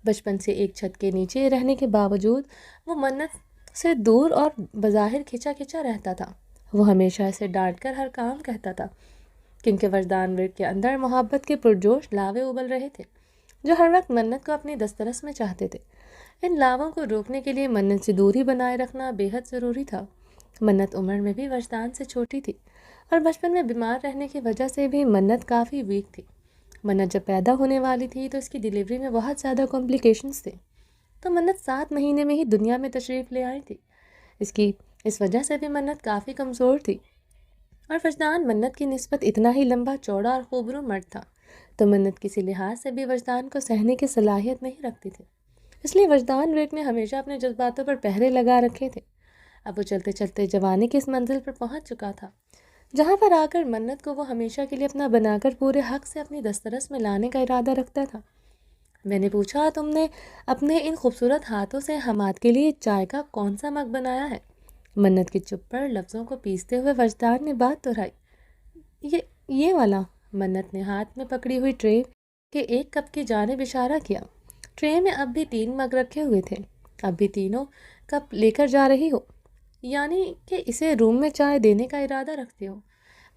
بچپن سے ایک چھت کے نیچے رہنے کے باوجود وہ منت سے دور اور بظاہر کھچا رہتا تھا۔ وہ ہمیشہ اسے ڈانٹ کر ہر کام کہتا تھا، کیونکہ وجدان ورک کے اندر محبت کے پرجوش لاوے ابل رہے تھے، جو ہر وقت منت کو اپنی دسترس میں چاہتے تھے۔ ان لاووں کو روکنے کے لیے منت سے دوری بنائے رکھنا بے حد ضروری تھا۔ منت عمر میں بھی وجدان سے چھوٹی تھی اور بچپن میں بیمار رہنے کی وجہ سے بھی منت کافی ویک تھی۔ منت جب پیدا ہونے والی تھی تو اس کی ڈیلیوری میں بہت زیادہ کمپلیکیشنز تھے، تو منت 7 مہینے میں ہی دنیا میں تشریف لے آئی تھی۔ اس وجہ سے بھی منت کافی کمزور تھی، اور وجدان منت کی نسبت اتنا ہی لمبا چوڑا اور خوبرو مرد تھا، تو منت کسی لحاظ سے بھی وجدان کو سہنے کی صلاحیت نہیں رکھتی تھی۔ اس لیے وجدان ورک نے ہمیشہ اپنے جذباتوں پر پہرے لگا رکھے تھے۔ اب وہ چلتے چلتے جوانی کی اس منزل پر پہنچ چکا تھا، جہاں پر آ کر منت کو وہ ہمیشہ کے لیے اپنا بنا کر پورے حق سے اپنی دسترس میں لانے کا ارادہ رکھتا تھا۔ میں نے پوچھا، تم نے اپنے ان خوبصورت ہاتھوں سے حماد کے لیے چائے کا کون سا مگ بنایا ہے؟ منت کی چپ پر لفظوں کو پیستے ہوئے وجدان نے بات دہرائی۔ یہ والا۔ منت نے ہاتھ میں پکڑی ہوئی ٹرے کے ایک کپ کی جانب اشارہ کیا۔ ٹرے میں اب بھی 3 مگ رکھے ہوئے تھے۔ اب بھی تینوں کپ لے کر جا رہی ہو؟ یعنی کہ اسے روم میں چائے دینے کا ارادہ رکھتے ہو؟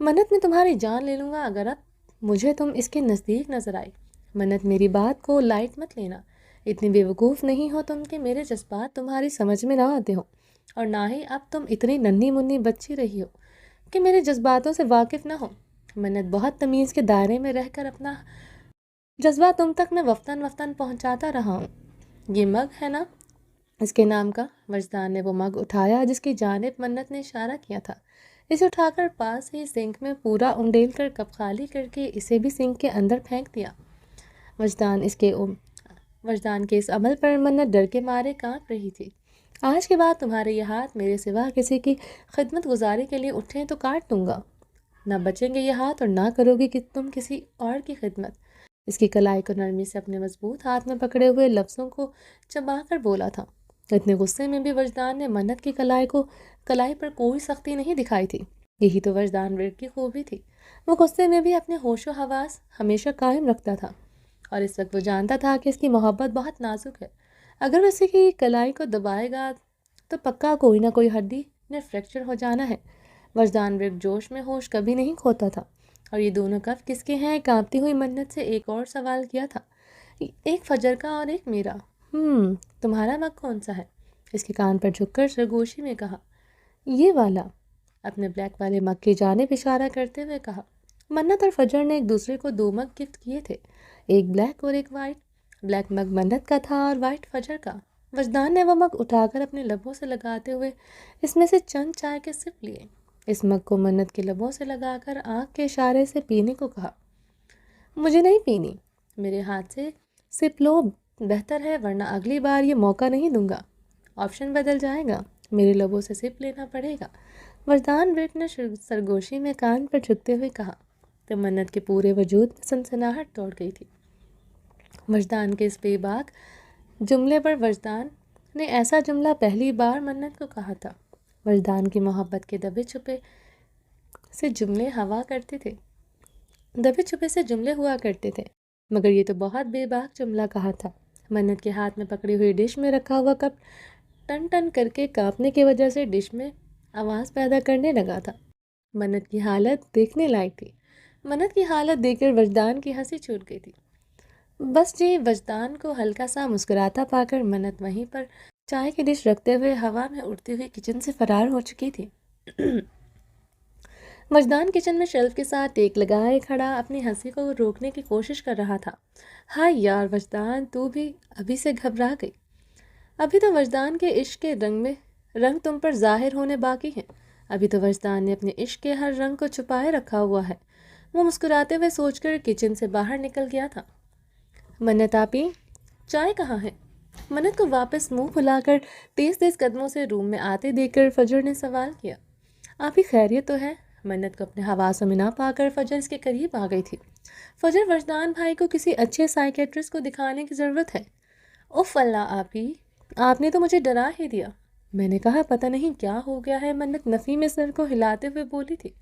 منت، میں تمہاری جان لے لوں گا اگر اب مجھے تم اس کے نزدیک نظر آئی۔ منت، میری بات کو لائٹ مت لینا، اتنی بے وقوف نہیں ہو تم کہ میرے جذبات تمہاری سمجھ میں نہ آتے ہو، اور نہ ہی اب تم اتنی ننھی منھی بچی رہی ہو کہ میرے جذباتوں سے واقف نہ ہو۔ منت، بہت تمیز کے دائرے میں رہ کر اپنا جذبہ تم تک میں وفتاً پہنچاتا رہا ہوں۔ یہ مگ ہے نا اس کے نام کا؟ وجدان نے وہ مگ اٹھایا جس کی جانب منت نے اشارہ کیا تھا۔ اسے اٹھا کر پاس ہی سنک میں پورا انڈیل کر کپ خالی کر کے اسے بھی سنک کے اندر پھینک دیا۔ وجدان کے اس عمل پر منت ڈر کے مارے کانپ رہی تھی۔ آج کے بعد تمہارے یہ ہاتھ میرے سوا کسی کی خدمت گزاری کے لیے اٹھیں تو کاٹ دوں گا۔ نہ بچیں گے یہ ہاتھ اور نہ کرو گی کہ تم کسی اور کی خدمت۔ اس کی کلائی کو نرمی سے اپنے مضبوط ہاتھ میں پکڑے ہوئے لفظوں کو چبا کر بولا تھا۔ اتنے غصے میں بھی وجدان نے منت کی کلائی پر کوئی سختی نہیں دکھائی تھی۔ یہی تو وجدان ورک کی خوبی تھی، وہ غصے میں بھی اپنے ہوش و حواس ہمیشہ قائم رکھتا تھا، اور اس وقت وہ جانتا تھا کہ اس کی محبت بہت نازک ہے۔ اگر وہ اسی کی کلائی کو دبائے گا تو پکا کوئی نہ کوئی ہڈی نے فریکچر ہو جانا ہے۔ وجدان ورک جوش میں ہوش کبھی نہیں کھوتا تھا۔ اور یہ دونوں کف کس کے ہیں؟ کانپتی ہوئی منت سے ایک اور سوال کیا تھا، ایک فجر کا اور ایک میرا۔ تمہارا مگ کون سا ہے؟ اس کے کان پر جھک کر سرگوشی میں کہا۔ یہ والا، اپنے بلیک والے مگ کی جانب اشارہ کرتے ہوئے کہا۔ منت اور فجر نے ایک دوسرے کو 2 مگ گفٹ کیے تھے، ایک بلیک اور ایک وائٹ۔ بلیک مگ منت کا تھا اور وائٹ فجر کا۔ وجدان نے وہ مگ اٹھا کر اپنے لبوں سے لگاتے ہوئے اس میں سے چند چائے کے سپ لیے۔ اس مگ کو منت کے لبوں سے لگا کر آنکھ کے اشارے سے پینے کو کہا۔ مجھے نہیں پینی، میرے ہاتھ سے سپ لو بہتر ہے، ورنہ اگلی بار یہ موقع نہیں دوں گا۔ آپشن بدل جائے گا، میرے لبوں سے سپ لینا پڑے گا۔ وجدان ورک نے سرگوشی میں کان پر جھکتے ہوئے کہا۔ تو منت کے پورے وجود میں سنسناہٹ دوڑ گئی تھی۔ وجدان کے اس بے باک جملے پر وجدان نے ایسا جملہ پہلی بار منت کو کہا تھا۔ وجدان کی محبت کے دبے چھپے سے جملے ہوا کرتے تھے، مگر یہ تو بہت بے باک جملہ کہا تھا۔ منت کے ہاتھ میں پکڑی ہوئی ڈش میں رکھا ہوا کپ ٹن ٹن کر کے کانپنے کی وجہ سے ڈش میں آواز پیدا کرنے لگا تھا۔ منت کی حالت دیکھنے لائق تھی۔ منت کی حالت دیکھ کر وجدان کی ہنسی چھوٹ گئی تھی۔ بس جی، وجدان کو ہلکا سا مسکراتا پا کر منت وہیں پر چائے کی ڈش رکھتے ہوئے ہوا میں اڑتی ہوئی کچن سے فرار ہو چکی تھی۔ وجدان کچن میں شیلف کے ساتھ ٹیک لگائے کھڑا اپنی ہنسی کو روکنے کی کوشش کر رہا تھا۔ ہائے یار وجدان، تو بھی ابھی سے گھبرا گئی؟ ابھی تو وجدان کے عشق کے رنگ تم پر ظاہر ہونے باقی ہیں۔ ابھی تو وجدان نے اپنے عشق کے ہر رنگ کو چھپائے رکھا ہوا ہے۔ وہ مسکراتے ہوئے سوچ کر کچن سے باہر نکل گیا تھا۔ منت آپی، چائے کہاں ہے؟ منت کو واپس منہ پھلا کر تیز تیز قدموں سے روم میں آتے دیکھ کر فجر نے سوال کیا۔ آپی خیریت تو ہے؟ منت کو اپنے حواسوں میں نہ پا کر فجر اس کے قریب آ گئی تھی۔ فجر، وجدان بھائی کو کسی اچھے سائیکیٹرسٹ کو دکھانے کی ضرورت ہے۔ اف اللہ آپی، آپ نے تو مجھے ڈرا ہی دیا۔ میں نے کہا پتہ نہیں کیا ہو گیا ہے، منت نفی میں سر کو ہلاتے ہوئے بولی تھی۔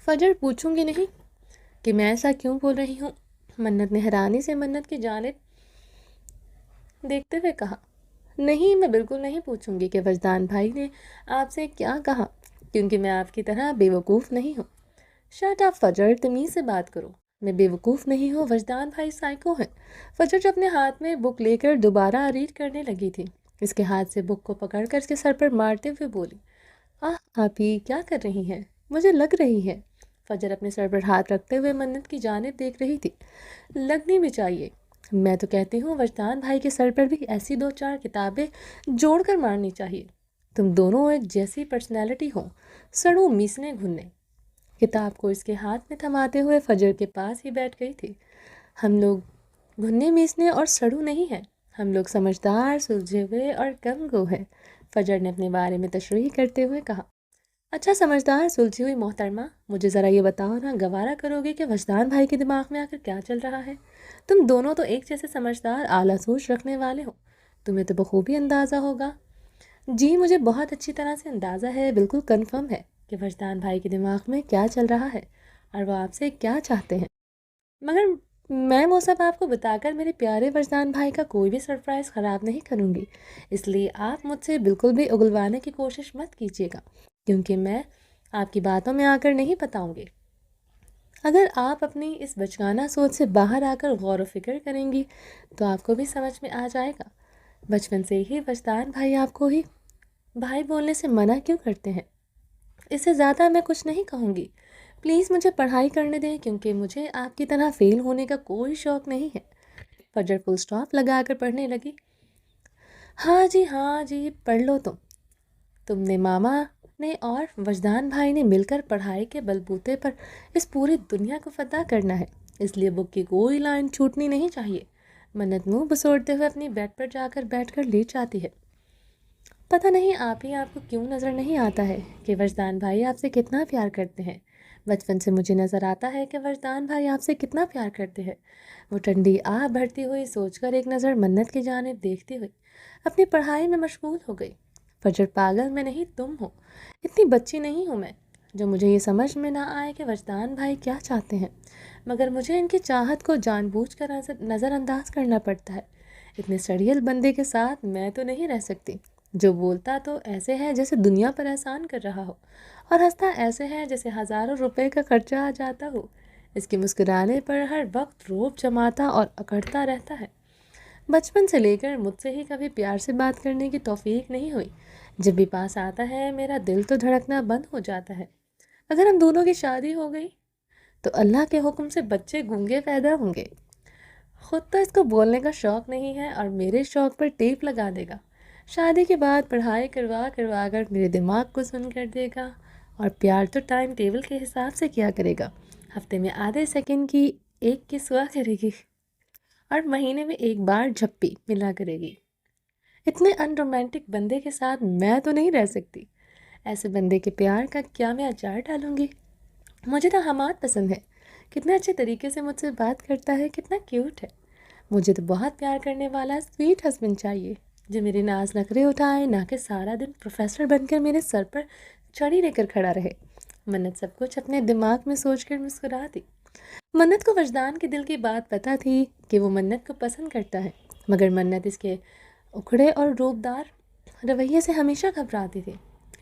فجر، پوچھوں گی نہیں کہ میں ایسا کیوں بول رہی ہوں؟ منت نے حیرانی سے منت کی جانب دیکھتے ہوئے کہا۔ نہیں، میں بالکل نہیں پوچھوں گی کہ وجدان بھائی نے آپ سے کیا کہا، کیونکہ میں آپ کی طرح بے وقوف نہیں ہوں۔ شٹ اپ فجر، تمیز سے بات کرو۔ میں بے وقوف نہیں ہوں، وجدان بھائی سائیکو ہیں۔ فجر جو اپنے ہاتھ میں بک لے کر دوبارہ ریڈ کرنے لگی تھی، اس کے ہاتھ سے بک کو پکڑ کر اس کے سر پر مارتے ہوئے بولی۔ آپی کیا کر رہی ہیں؟ مجھے لگ رہی ہے۔ فجر اپنے سر پر ہاتھ رکھتے ہوئے منت کی جانب دیکھ رہی تھی۔ لگنی بھی چاہیے۔ میں تو کہتی ہوں وجدان بھائی کے سر پر بھی ایسی 2-4 کتابیں جوڑ کر مارنی چاہیے۔ تم دونوں ایک جیسی پرسنالٹی ہو، سڑوں میسنے گھننے۔ کتاب کو اس کے ہاتھ میں تھماتے ہوئے فجر کے پاس ہی بیٹھ گئی تھی۔ ہم لوگ گھننے میسنے اور سڑو نہیں ہیں، ہم لوگ سمجھدار، سلجھے ہوئے اور کم گو ہیں، فجر نے اپنے بارے میں تشریح کرتے ہوئے کہا۔ اچھا سمجھدار سلجھی ہوئی محترمہ، مجھے ذرا یہ بتاؤ نا، گوارا کرو گے کہ وجدان بھائی کے دماغ میں آ کر کیا چل رہا ہے؟ تم دونوں تو ایک جیسے سمجھدار، اعلیٰ سوچ رکھنے والے ہو، تمہیں تو بخوبی اندازہ ہوگا۔ جی مجھے بہت اچھی طرح سے اندازہ ہے، بالکل کنفرم ہے کہ وجدان بھائی کے دماغ میں کیا چل رہا ہے اور وہ آپ سے کیا چاہتے ہیں، مگر میں وہ سب آپ کو بتا کر میرے پیارے وجدان بھائی کا کوئی بھی سرپرائز خراب نہیں کروں گی، اس لیے آپ مجھ سے بالکل بھی اگلوانے کی کوشش مت کیجیے گا، کیونکہ میں آپ کی باتوں میں آ کر نہیں بتاؤں گی۔ اگر آپ اپنی اس بچگانہ سوچ سے باہر آ کر غور و فکر کریں گی تو آپ کو بھی سمجھ میں آ جائے گا، بچپن سے ہی وجدان بھائی آپ کو ہی بھائی بولنے سے منع کیوں کرتے ہیں۔ اس سے زیادہ میں کچھ نہیں کہوں گی، پلیز مجھے پڑھائی کرنے دیں، کیونکہ مجھے آپ کی طرح فیل ہونے کا کوئی شوق نہیں ہے۔ فجر فل سٹاپ لگا کر پڑھنے لگی۔ ہاں جی پڑھ لو تم نے ماما نے اور وجدان بھائی نے مل کر پڑھائی کے بلبوتے پر اس پوری دنیا کو فتح کرنا ہے، اس لیے بک کی کوئی لائن چھوٹنی نہیں چاہیے۔ منت منہ بسوڑتے ہوئے اپنی بیڈ پر جا کر بیٹھ کر لیٹ جاتی ہے۔ پتہ نہیں آپ کو کیوں نظر نہیں آتا ہے کہ وجدان بھائی آپ سے کتنا پیار کرتے ہیں۔ بچپن سے مجھے نظر آتا ہے کہ وجدان بھائی آپ سے کتنا پیار کرتے ہیں۔ وہ ٹھنڈی آہ بھرتی ہوئی سوچ کر ایک نظر منت کی جانب دیکھتی ہوئی اپنی پڑھائی میں مشغول ہو گئی۔ فجر پاگل میں نہیں تم ہو، اتنی بچی نہیں ہوں میں جو مجھے یہ سمجھ میں نہ آئے کہ وجدان بھائی کیا چاہتے ہیں، مگر مجھے ان کی چاہت کو جان بوجھ کر نظر انداز کرنا پڑتا ہے۔ اتنے سڑیل بندے کے ساتھ میں تو نہیں رہ سکتی، جو بولتا تو ایسے ہے جیسے دنیا پر احسان کر رہا ہو، اور ہنستا ایسے ہے جیسے ہزاروں روپے کا خرچہ آ جاتا ہو۔ اس کے مسکرانے پر ہر وقت روب جماتا اور اکڑتا رہتا ہے۔ بچپن سے لے کر مجھ سے ہی کبھی پیار سے بات کرنے کی توفیق نہیں ہوئی، جب بھی پاس آتا ہے میرا دل تو دھڑکنا بند ہو جاتا ہے۔ اگر ہم دونوں کی شادی ہو گئی تو اللہ کے حکم سے بچے گونگے پیدا ہوں گے۔ خود تو اس کو بولنے کا شوق نہیں ہے اور میرے شوق پر ٹیپ لگا دے گا۔ شادی کے بعد پڑھائی کروا کر میرے دماغ کو سن کر دے گا، اور پیار تو ٹائم ٹیبل کے حساب سے کیا کرے گا، ہفتے میں آدھے سیکنڈ کی ایک کس ہوا کرے گی اور مہینے میں ایک بار جھپی ملا کرے گی۔ اتنے ان رومانٹک بندے کے ساتھ میں تو نہیں رہ سکتی، ایسے بندے کے پیار کا کیا میں اچار ڈالوں گی؟ مجھے تو حماد پسند ہے، کتنے اچھے طریقے سے مجھ سے بات کرتا ہے، کتنا کیوٹ ہے۔ مجھے تو بہت پیار کرنے والا سویٹ ہسبینڈ چاہیے، جو میری ناز نخرے اٹھائے، نہ کہ سارا دن پروفیسر بن کر میرے سر پر چھڑی لے کر کھڑا رہے۔ منت سب کچھ اپنے دماغ میں سوچ کر مسکرا دی۔ منت کو وجدان کے دل کی بات پتہ تھی کہ وہ منت کو پسند کرتا ہے، مگر منت اس کے اکھڑے اور روبدار رویے سے ہمیشہ گھبراتی تھی۔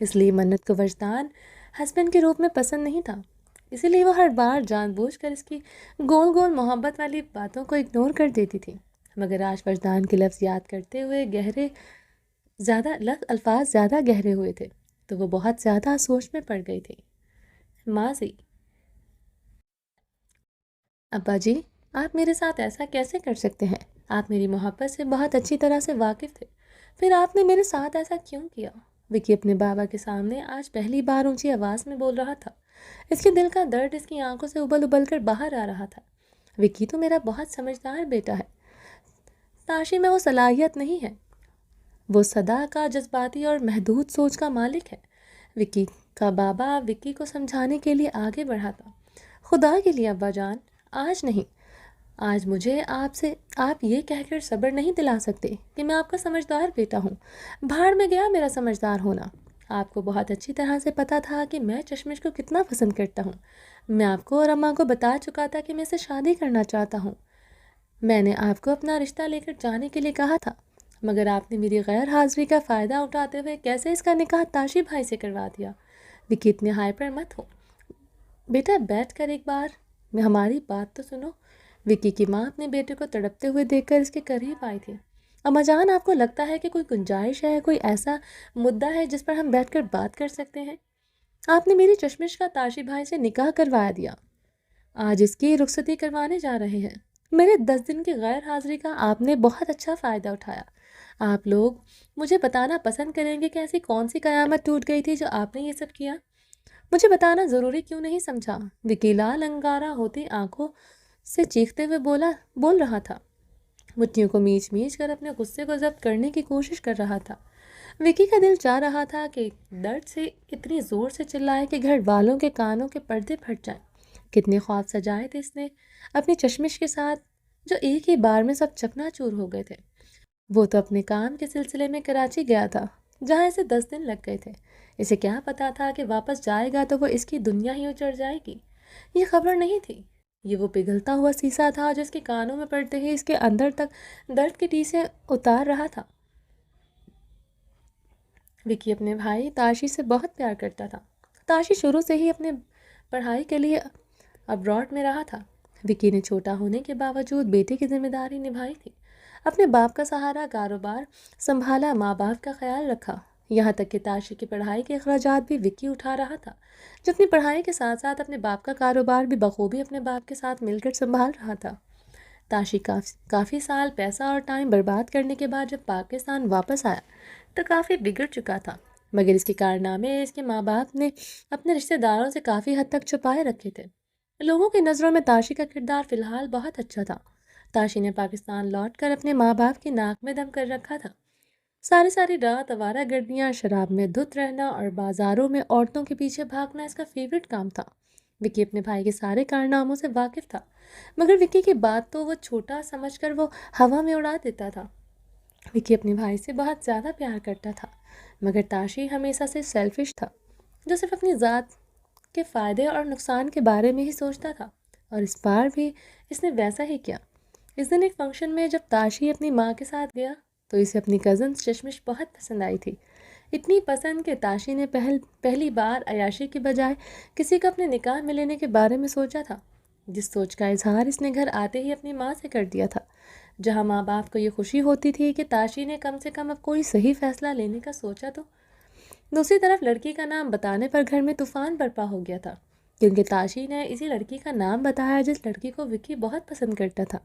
اس لیے منت کو وجدان ہسبینڈ کے روپ میں پسند نہیں تھا، اسی لیے وہ ہر بار جان بوجھ کر اس کی گول گول محبت والی باتوں کو اگنور کر دیتی تھی۔ مگر آج وجدان کے لفظ یاد کرتے ہوئے الفاظ زیادہ گہرے ہوئے تھے تو وہ بہت زیادہ سوچ میں پڑ گئی تھی۔ ماضی: ابا جی، آپ میرے ساتھ ایسا کیسے کر سکتے ہیں؟ آپ میری محبت سے بہت اچھی طرح سے واقف تھے، پھر آپ نے میرے ساتھ ایسا کیوں کیا؟ وکی اپنے بابا کے سامنے آج پہلی بار اونچی آواز میں بول رہا تھا۔ اس کے دل کا درد اس کی آنکھوں سے ابل ابل کر باہر آ رہا تھا۔ وکی تو میرا بہت سمجھدار بیٹا ہے، تاشی میں وہ صلاحیت نہیں ہے۔ وہ صدا کا جذباتی اور محدود سوچ کا مالک ہے۔ وکی کا بابا وکی کو سمجھانے کے لیے آگے بڑھا تھا۔ خدا کے لیے ابا جان، آج نہیں، آج مجھے آپ یہ کہہ کر صبر نہیں دلا سکتے کہ میں آپ کا سمجھدار بیٹا ہوں۔ بھاڑ میں گیا میرا سمجھدار ہونا۔ آپ کو بہت اچھی طرح سے پتہ تھا کہ میں چشمش کو کتنا پسند کرتا ہوں۔ میں آپ کو اور اماں کو بتا چکا تھا کہ میں اسے شادی کرنا چاہتا ہوں۔ میں نے آپ کو اپنا رشتہ لے کر جانے کے لیے کہا تھا، مگر آپ نے میری غیر حاضری کا فائدہ اٹھاتے ہوئے کیسے اس کا نکاح تاشی بھائی سے کروا دیا؟ وکی اتنے ہائپر مت ہو بیٹا، بیٹھ کر ایک بار میں ہماری بات تو سنو۔ وکی کی ماں اپنے بیٹے کو تڑپتے ہوئے دیکھ کر اس کے قریب آئی تھی۔ اماں جان، آپ کو لگتا ہے کہ کوئی گنجائش ہے، کوئی ایسا مدعا ہے جس پر ہم بیٹھ کر بات کر سکتے ہیں؟ آپ نے میری چشمش کا تاشی بھائی سے نکاح کروایا دیا، آج اس کی رخصتی کروانے جا رہے ہیں۔ میرے 10 دن کی غیر حاضری کا آپ نے بہت اچھا فائدہ اٹھایا۔ آپ لوگ مجھے بتانا پسند کریں گے کہ ایسی کون سی قیامت ٹوٹ گئی تھی جو آپ نے یہ سب کیا؟ مجھے بتانا ضروری کیوں نہیں سمجھا؟ وکی لال انگارہ ہوتی آنکھوں سے چیختے ہوئے بول رہا تھا، مٹھیوں کو میچ کر اپنے غصے کو ضبط کرنے کی کوشش کر رہا تھا۔ وکی کا دل چاہ رہا تھا کہ درد سے اتنی زور سے چلائے کہ گھر والوں کے کانوں کے پردے پھٹ جائیں۔ کتنے خواب سجائے تھے اس نے اپنی چشمش کے ساتھ، جو ایک ہی بار میں سب چکنا چور ہو گئے تھے۔ وہ تو اپنے کام کے سلسلے میں کراچی گیا تھا، جہاں اسے 10 دن لگ گئے تھے۔ اسے کیا پتا تھا کہ واپس جائے گا تو وہ اس کی دنیا ہی اجڑ جائے گی؟ یہ خبر نہیں تھی، یہ وہ پگھلتا ہوا سیسا تھا جو اس کے کانوں میں پڑتے ہی اس کے اندر تک درد کے ٹیسے اتار رہا تھا۔ وکی اپنے بھائی تاشی سے بہت پیار کرتا تھا۔ تاشی شروع سے ہی اپنے پڑھائی کے لیے ابراڈ میں رہا تھا۔ وکی نے چھوٹا ہونے کے باوجود بیٹے کی ذمہ داری نبھائی تھی، اپنے باپ کا سہارا کاروبار سنبھالا، ماں باپ کا خیال رکھا، یہاں تک کہ تاشی کی پڑھائی کے اخراجات بھی وکی اٹھا رہا تھا، جو اپنی پڑھائی کے ساتھ ساتھ اپنے باپ کا کاروبار بھی بخوبی اپنے باپ کے ساتھ مل کر سنبھال رہا تھا۔ تاشی کافی سال پیسہ اور ٹائم برباد کرنے کے بعد جب پاکستان واپس آیا تو کافی بگڑ چکا تھا، مگر اس کے کارنامے اس کے ماں باپ نے اپنے رشتہ داروں سے کافی حد تک چھپائے رکھے تھے۔ لوگوں کی نظروں میں تاشی کا کردار فی الحال بہت اچھا تھا۔ تاشی نے پاکستان لوٹ کر اپنے ماں باپ کی ناک میں دم کر رکھا تھا۔ ساری رات آوارہ گردیاں، شراب میں دھت رہنا اور بازاروں میں عورتوں کے پیچھے بھاگنا اس کا فیورٹ کام تھا۔ وکی اپنے بھائی کے سارے کارناموں سے واقف تھا، مگر وکی کی بات تو وہ چھوٹا سمجھ کر وہ ہوا میں اڑا دیتا تھا۔ وکی اپنے بھائی سے بہت زیادہ پیار کرتا تھا، مگر تاشی ہمیشہ سے سیلفش تھا، جو صرف اپنی ذات کے فائدے اور نقصان کے بارے میں ہی سوچتا تھا، اور اس بار بھی اس نے ویسا ہی کیا۔ اس دن ایک فنکشن میں جب تاشی اپنی ماں کے ساتھ گیا تو اسے اپنی کزن چشمش بہت پسند آئی تھی، اتنی پسند کہ تاشی نے پہلی بار عیاشی کے بجائے کسی کو اپنے نکاح میں لینے کے بارے میں سوچا تھا، جس سوچ کا اظہار اس نے گھر آتے ہی اپنی ماں سے کر دیا تھا۔ جہاں ماں باپ کو یہ خوشی ہوتی تھی کہ تاشی نے کم سے کم اب کوئی صحیح فیصلہ لینے کا سوچا، تو دوسری طرف لڑکی کا نام بتانے پر گھر میں طوفان برپا ہو گیا تھا، کیونکہ تاشی نے اسی لڑکی کا نام بتایا جس لڑکی کو وکی بہت پسند کرتا تھا،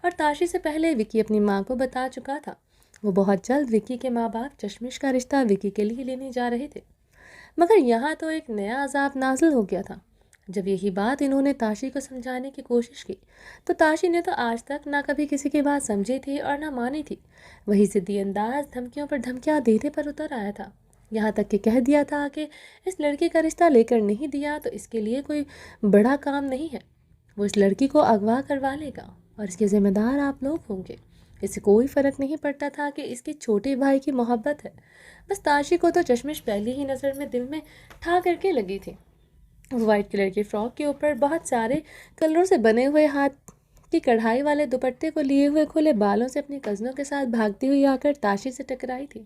اور تاشی سے پہلے وکی اپنی ماں کو بتا چکا تھا۔ وہ بہت جلد وکی کے ماں باپ چشمش کا رشتہ وکی کے لیے لینے جا رہے تھے، مگر یہاں تو ایک نیا عذاب نازل ہو گیا تھا۔ جب یہی بات انہوں نے تاشی کو سمجھانے کی کوشش کی تو تاشی نے تو آج تک نہ کبھی کسی کی بات سمجھی تھی اور نہ مانی تھی، وہی ضدی انداز دھمکیوں پر دھمکیاں دینے پر اتر آیا تھا۔ یہاں تک کہ کہہ دیا تھا کہ اس لڑکی کا رشتہ لے کر نہیں دیا تو اس کے لیے کوئی بڑا کام نہیں ہے، وہ اس لڑکی کو اغوا کروا لے گا اور اس کے ذمہ دار آپ لوگ ہوں گے۔ اس سے کوئی فرق نہیں پڑتا تھا کہ اس کے چھوٹے بھائی کی محبت ہے، بس تاشی کو تو چشمش پہلی ہی نظر میں دل میں ٹھا کر کے لگی تھی۔ وائٹ کلر کی فراک کے اوپر بہت سارے کلروں سے بنے ہوئے ہاتھ کی کڑھائی والے دوپٹے کو لیے ہوئے کھلے بالوں سے اپنی کزنوں کے ساتھ بھاگتی ہوئی آ کر تاشی سے ٹکرائی تھی۔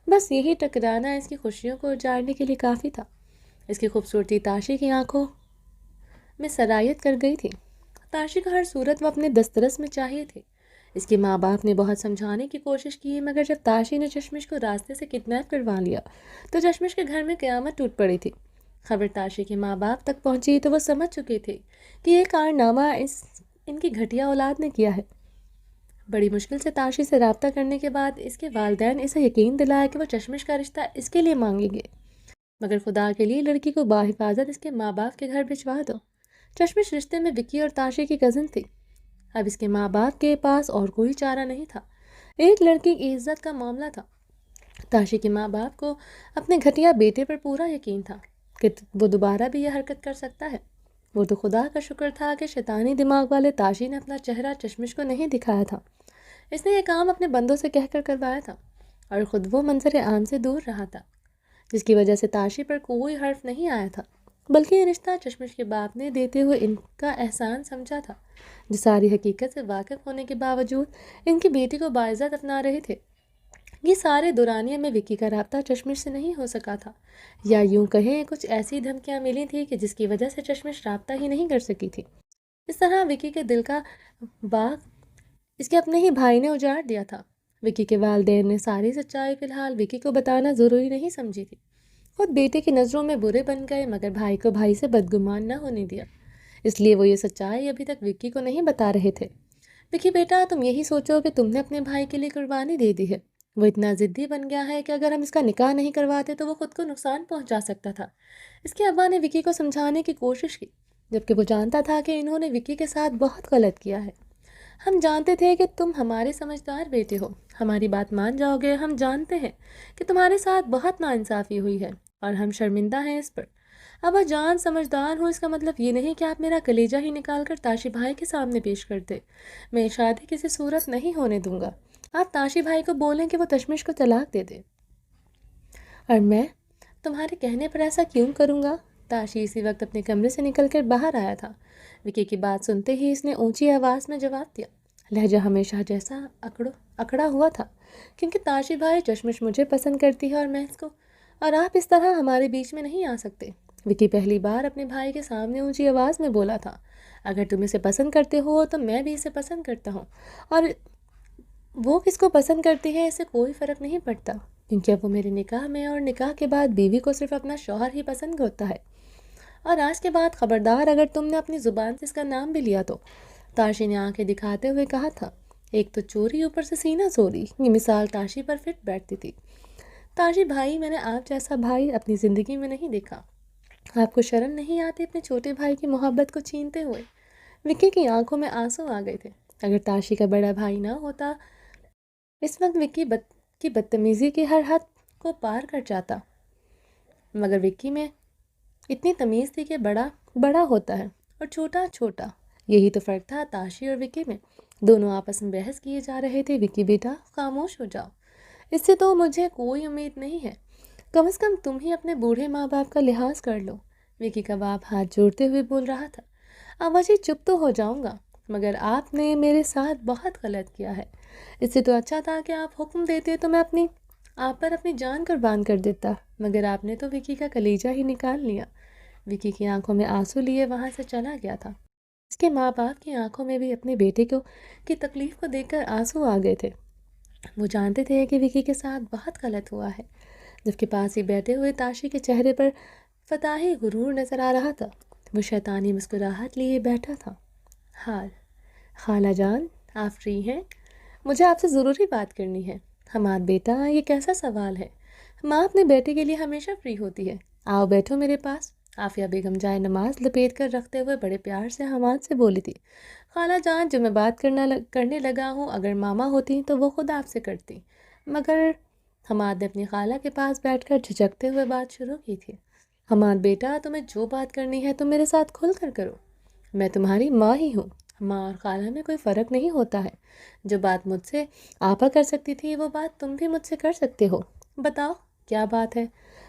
بس یہی ٹکرانا اس کی خوشیوں کو اجاڑنے کے لیے کافی تھا۔ اس کی خوبصورتی تاشی کی آنکھوں میں سرایت کر گئی تھی۔ تاشی کو ہر صورت وہ اپنے دسترس میں چاہیے تھی۔ اس کے ماں باپ نے بہت سمجھانے کی کوشش کی، مگر جب تاشی نے چشمش کو راستے سے کڈنیپ کروا لیا تو چشمش کے گھر میں قیامت ٹوٹ پڑی تھی۔ خبر تاشی کے ماں باپ تک پہنچی تو وہ سمجھ چکے تھے کہ یہ کارنامہ ان کی گھٹیا اولاد نے کیا ہے۔ بڑی مشکل سے تاشی سے رابطہ کرنے کے بعد اس کے والدین اسے یقین دلایا کہ وہ چشمش کا رشتہ اس کے لیے مانگیں گے، مگر خدا کے لیے لڑکی کو باحفاظت اس کے ماں باپ کے گھر بھجوا دو۔ چشمش رشتے میں وکی اور تاشی کی کزن تھی۔ اب اس کے ماں باپ کے پاس اور کوئی چارہ نہیں تھا، ایک لڑکی کی عزت کا معاملہ تھا۔ تاشی کے ماں باپ کو اپنے گھٹیا بیٹے پر پورا یقین تھا کہ وہ دوبارہ بھی یہ حرکت کر سکتا ہے۔ وہ تو خدا کا شکر تھا کہ شیطانی دماغ والے تاشی نے اپنا چہرہ چشمش کو نہیں دکھایا تھا۔ اس نے یہ کام اپنے بندوں سے کہہ کر کروایا تھا اور خود وہ منظر عام سے دور رہا تھا، جس کی وجہ سے تاشی پر کوئی حرف نہیں آیا تھا، بلکہ یہ رشتہ چشمش کے باپ نے دیتے ہوئے ان کا احسان سمجھا تھا، جو ساری حقیقت سے واقف ہونے کے باوجود ان کی بیٹی کو باعزت اپنا رہے تھے۔ یہ سارے دورانیے میں وکی کا رابطہ چشمش سے نہیں ہو سکا تھا، یا یوں کہیں کچھ ایسی دھمکیاں ملی تھی کہ جس کی وجہ سے چشمش رابطہ ہی نہیں کر سکی تھی۔ اس طرح وکی کے دل کا باغ اس کے اپنے ہی بھائی نے اجاڑ دیا تھا۔ وکی کے والدین نے ساری سچائی فی الحال وکی کو بتانا ضروری نہیں سمجھی تھی۔ خود بیٹے کی نظروں میں برے بن گئے، مگر بھائی کو بھائی سے بدگمان نہ ہونے دیا، اس لیے وہ یہ سچائی ابھی تک وکی کو نہیں بتا رہے تھے۔ وکی بیٹا، تم یہی سوچو کہ تم نے اپنے بھائی کے لیے قربانی دے دی ہے۔ وہ اتنا ضدی بن گیا ہے کہ اگر ہم اس کا نکاح نہیں کرواتے تو وہ خود کو نقصان پہنچا سکتا تھا۔ اس کے ابا نے وکی کو سمجھانے کی کوشش کی، جبکہ وہ جانتا تھا کہ انہوں نے وکی کے ساتھ بہت غلط کیا ہے۔ ہم جانتے تھے کہ تم ہمارے سمجھدار بیٹے ہو، ہماری بات مان جاؤ گے۔ ہم جانتے ہیں کہ تمہارے ساتھ بہت ناانصافی ہوئی ہے اور ہم شرمندہ ہیں اس پر۔ ابا جان، سمجھدار ہوں اس کا مطلب یہ نہیں کہ آپ میرا کلیجہ ہی نکال کر تاشی بھائی کے سامنے پیش کرتے۔ میں شادی کسی صورت نہیں ہونے دوں گا۔ آپ تاشی بھائی کو بولیں کہ وہ چشمش کو طلاق دے دے، اور میں تمہارے کہنے پر ایسا کیوں کروں گا؟ تاشی اسی وقت اپنے کمرے سے نکل کر باہر آیا تھا۔ وکی کی بات سنتے ہی اس نے اونچی آواز میں جواب دیا، لہجہ ہمیشہ جیسا اکڑا ہوا تھا، کیونکہ تاشی بھائی، چشمش مجھے پسند کرتی ہے اور میں اس کو، اور آپ اس طرح ہمارے بیچ میں نہیں آ سکتے۔ وکی پہلی بار اپنے بھائی کے سامنے اونچی آواز میں بولا تھا، اگر تم اسے پسند کرتے ہو تو میں بھی اسے پسند کرتا ہوں، اور وہ کس کو پسند کرتی ہے اس سے کوئی فرق نہیں پڑتا، کیونکہ اب وہ میرے نکاح میں، اور نکاح کے بعد بیوی کو صرف اپنا شوہر ہی پسند ہوتا ہے، اور آج کے بعد خبردار اگر تم نے اپنی زبان سے اس کا نام بھی لیا تو۔ تاشی نے آنکھیں دکھاتے ہوئے کہا تھا۔ ایک تو چوری، اوپر سے سینہ چوری، یہ مثال تاشی پر فٹ بیٹھتی تھی۔ تاشی بھائی، میں نے آپ جیسا بھائی اپنی زندگی میں نہیں دیکھا۔ آپ کو شرم نہیں آتی اپنے چھوٹے بھائی کی محبت کو چھینتے ہوئے؟ وکی کی آنکھوں میں آنسو آ گئے تھے۔ اگر تاشی کا بڑا بھائی نہ ہوتا، اس وقت وکی کی بدتمیزی کی ہر حد کو پار کر جاتا، مگر وکی میں اتنی تمیز تھی کہ بڑا بڑا ہوتا ہے اور چھوٹا چھوٹا۔ یہی تو فرق تھا تاشی اور وکی میں۔ دونوں آپس میں بحث کیے جا رہے تھے۔ وکی بیٹا، خاموش ہو جاؤ، اس سے تو مجھے کوئی امید نہیں ہے، کم از کم تم ہی اپنے بوڑھے ماں باپ کا لحاظ کر لو۔ وکی کا باپ ہاتھ جوڑتے ہوئے بول رہا تھا، ابا جی چپ تو ہو جاؤں گا، مگر آپ نے میرے ساتھ بہت غلط کیا ہے۔ اس سے تو اچھا تھا کہ آپ حکم دیتے تو میں آپ پر اپنی جان قربان کر دیتا، مگر آپ نے تو وکی کا کلیجہ ہی نکال لیا۔ وکی کی آنکھوں میں آنسو لیے وہاں سے چلا گیا تھا۔ اس کے ماں باپ کی آنکھوں میں بھی اپنے بیٹے کی تکلیف کو دیکھ کر آنسو آ گئے تھے۔ وہ جانتے تھے کہ وکی کے ساتھ بہت غلط ہوا ہے۔ جبکہ پاس ہی بیٹھے ہوئے تاشی کے چہرے پر فتحی غرور نظر آ رہا تھا۔ وہ شیطانی مسکراہٹ لیے بیٹھا تھا۔ خالہ جان، آپ فری ہیں؟ مجھے آپ سے ضروری بات کرنی ہے۔ حماد بیٹا، یہ کیسا سوال ہے؟ ماں اپنے بیٹے کے لیے ہمیشہ فری ہوتی ہے۔ آؤ بیٹھو میرے پاس۔ عافیہ بیگم جائے نماز لپیٹ کر رکھتے ہوئے بڑے پیار سے حماد سے بولی تھی، خالہ جان، جو میں بات کرنے لگا ہوں، اگر ماما ہوتی تو وہ خود آپ سے کرتی، مگر حماد نے اپنی خالہ کے پاس بیٹھ کر جھجکتے ہوئے بات شروع کی تھی۔ حماد بیٹا، تمہیں جو بات کرنی ہے تم میرے ساتھ کھل کر کرو، میں تمہاری ماں ہی ہوں۔ ماں اور خالہ میں کوئی فرق نہیں ہوتا ہے، جو بات مجھ سے آپا کر سکتی تھی وہ بات تم بھی مجھ سے کر سکتے ہو۔ بتاؤ کیا بات ہے؟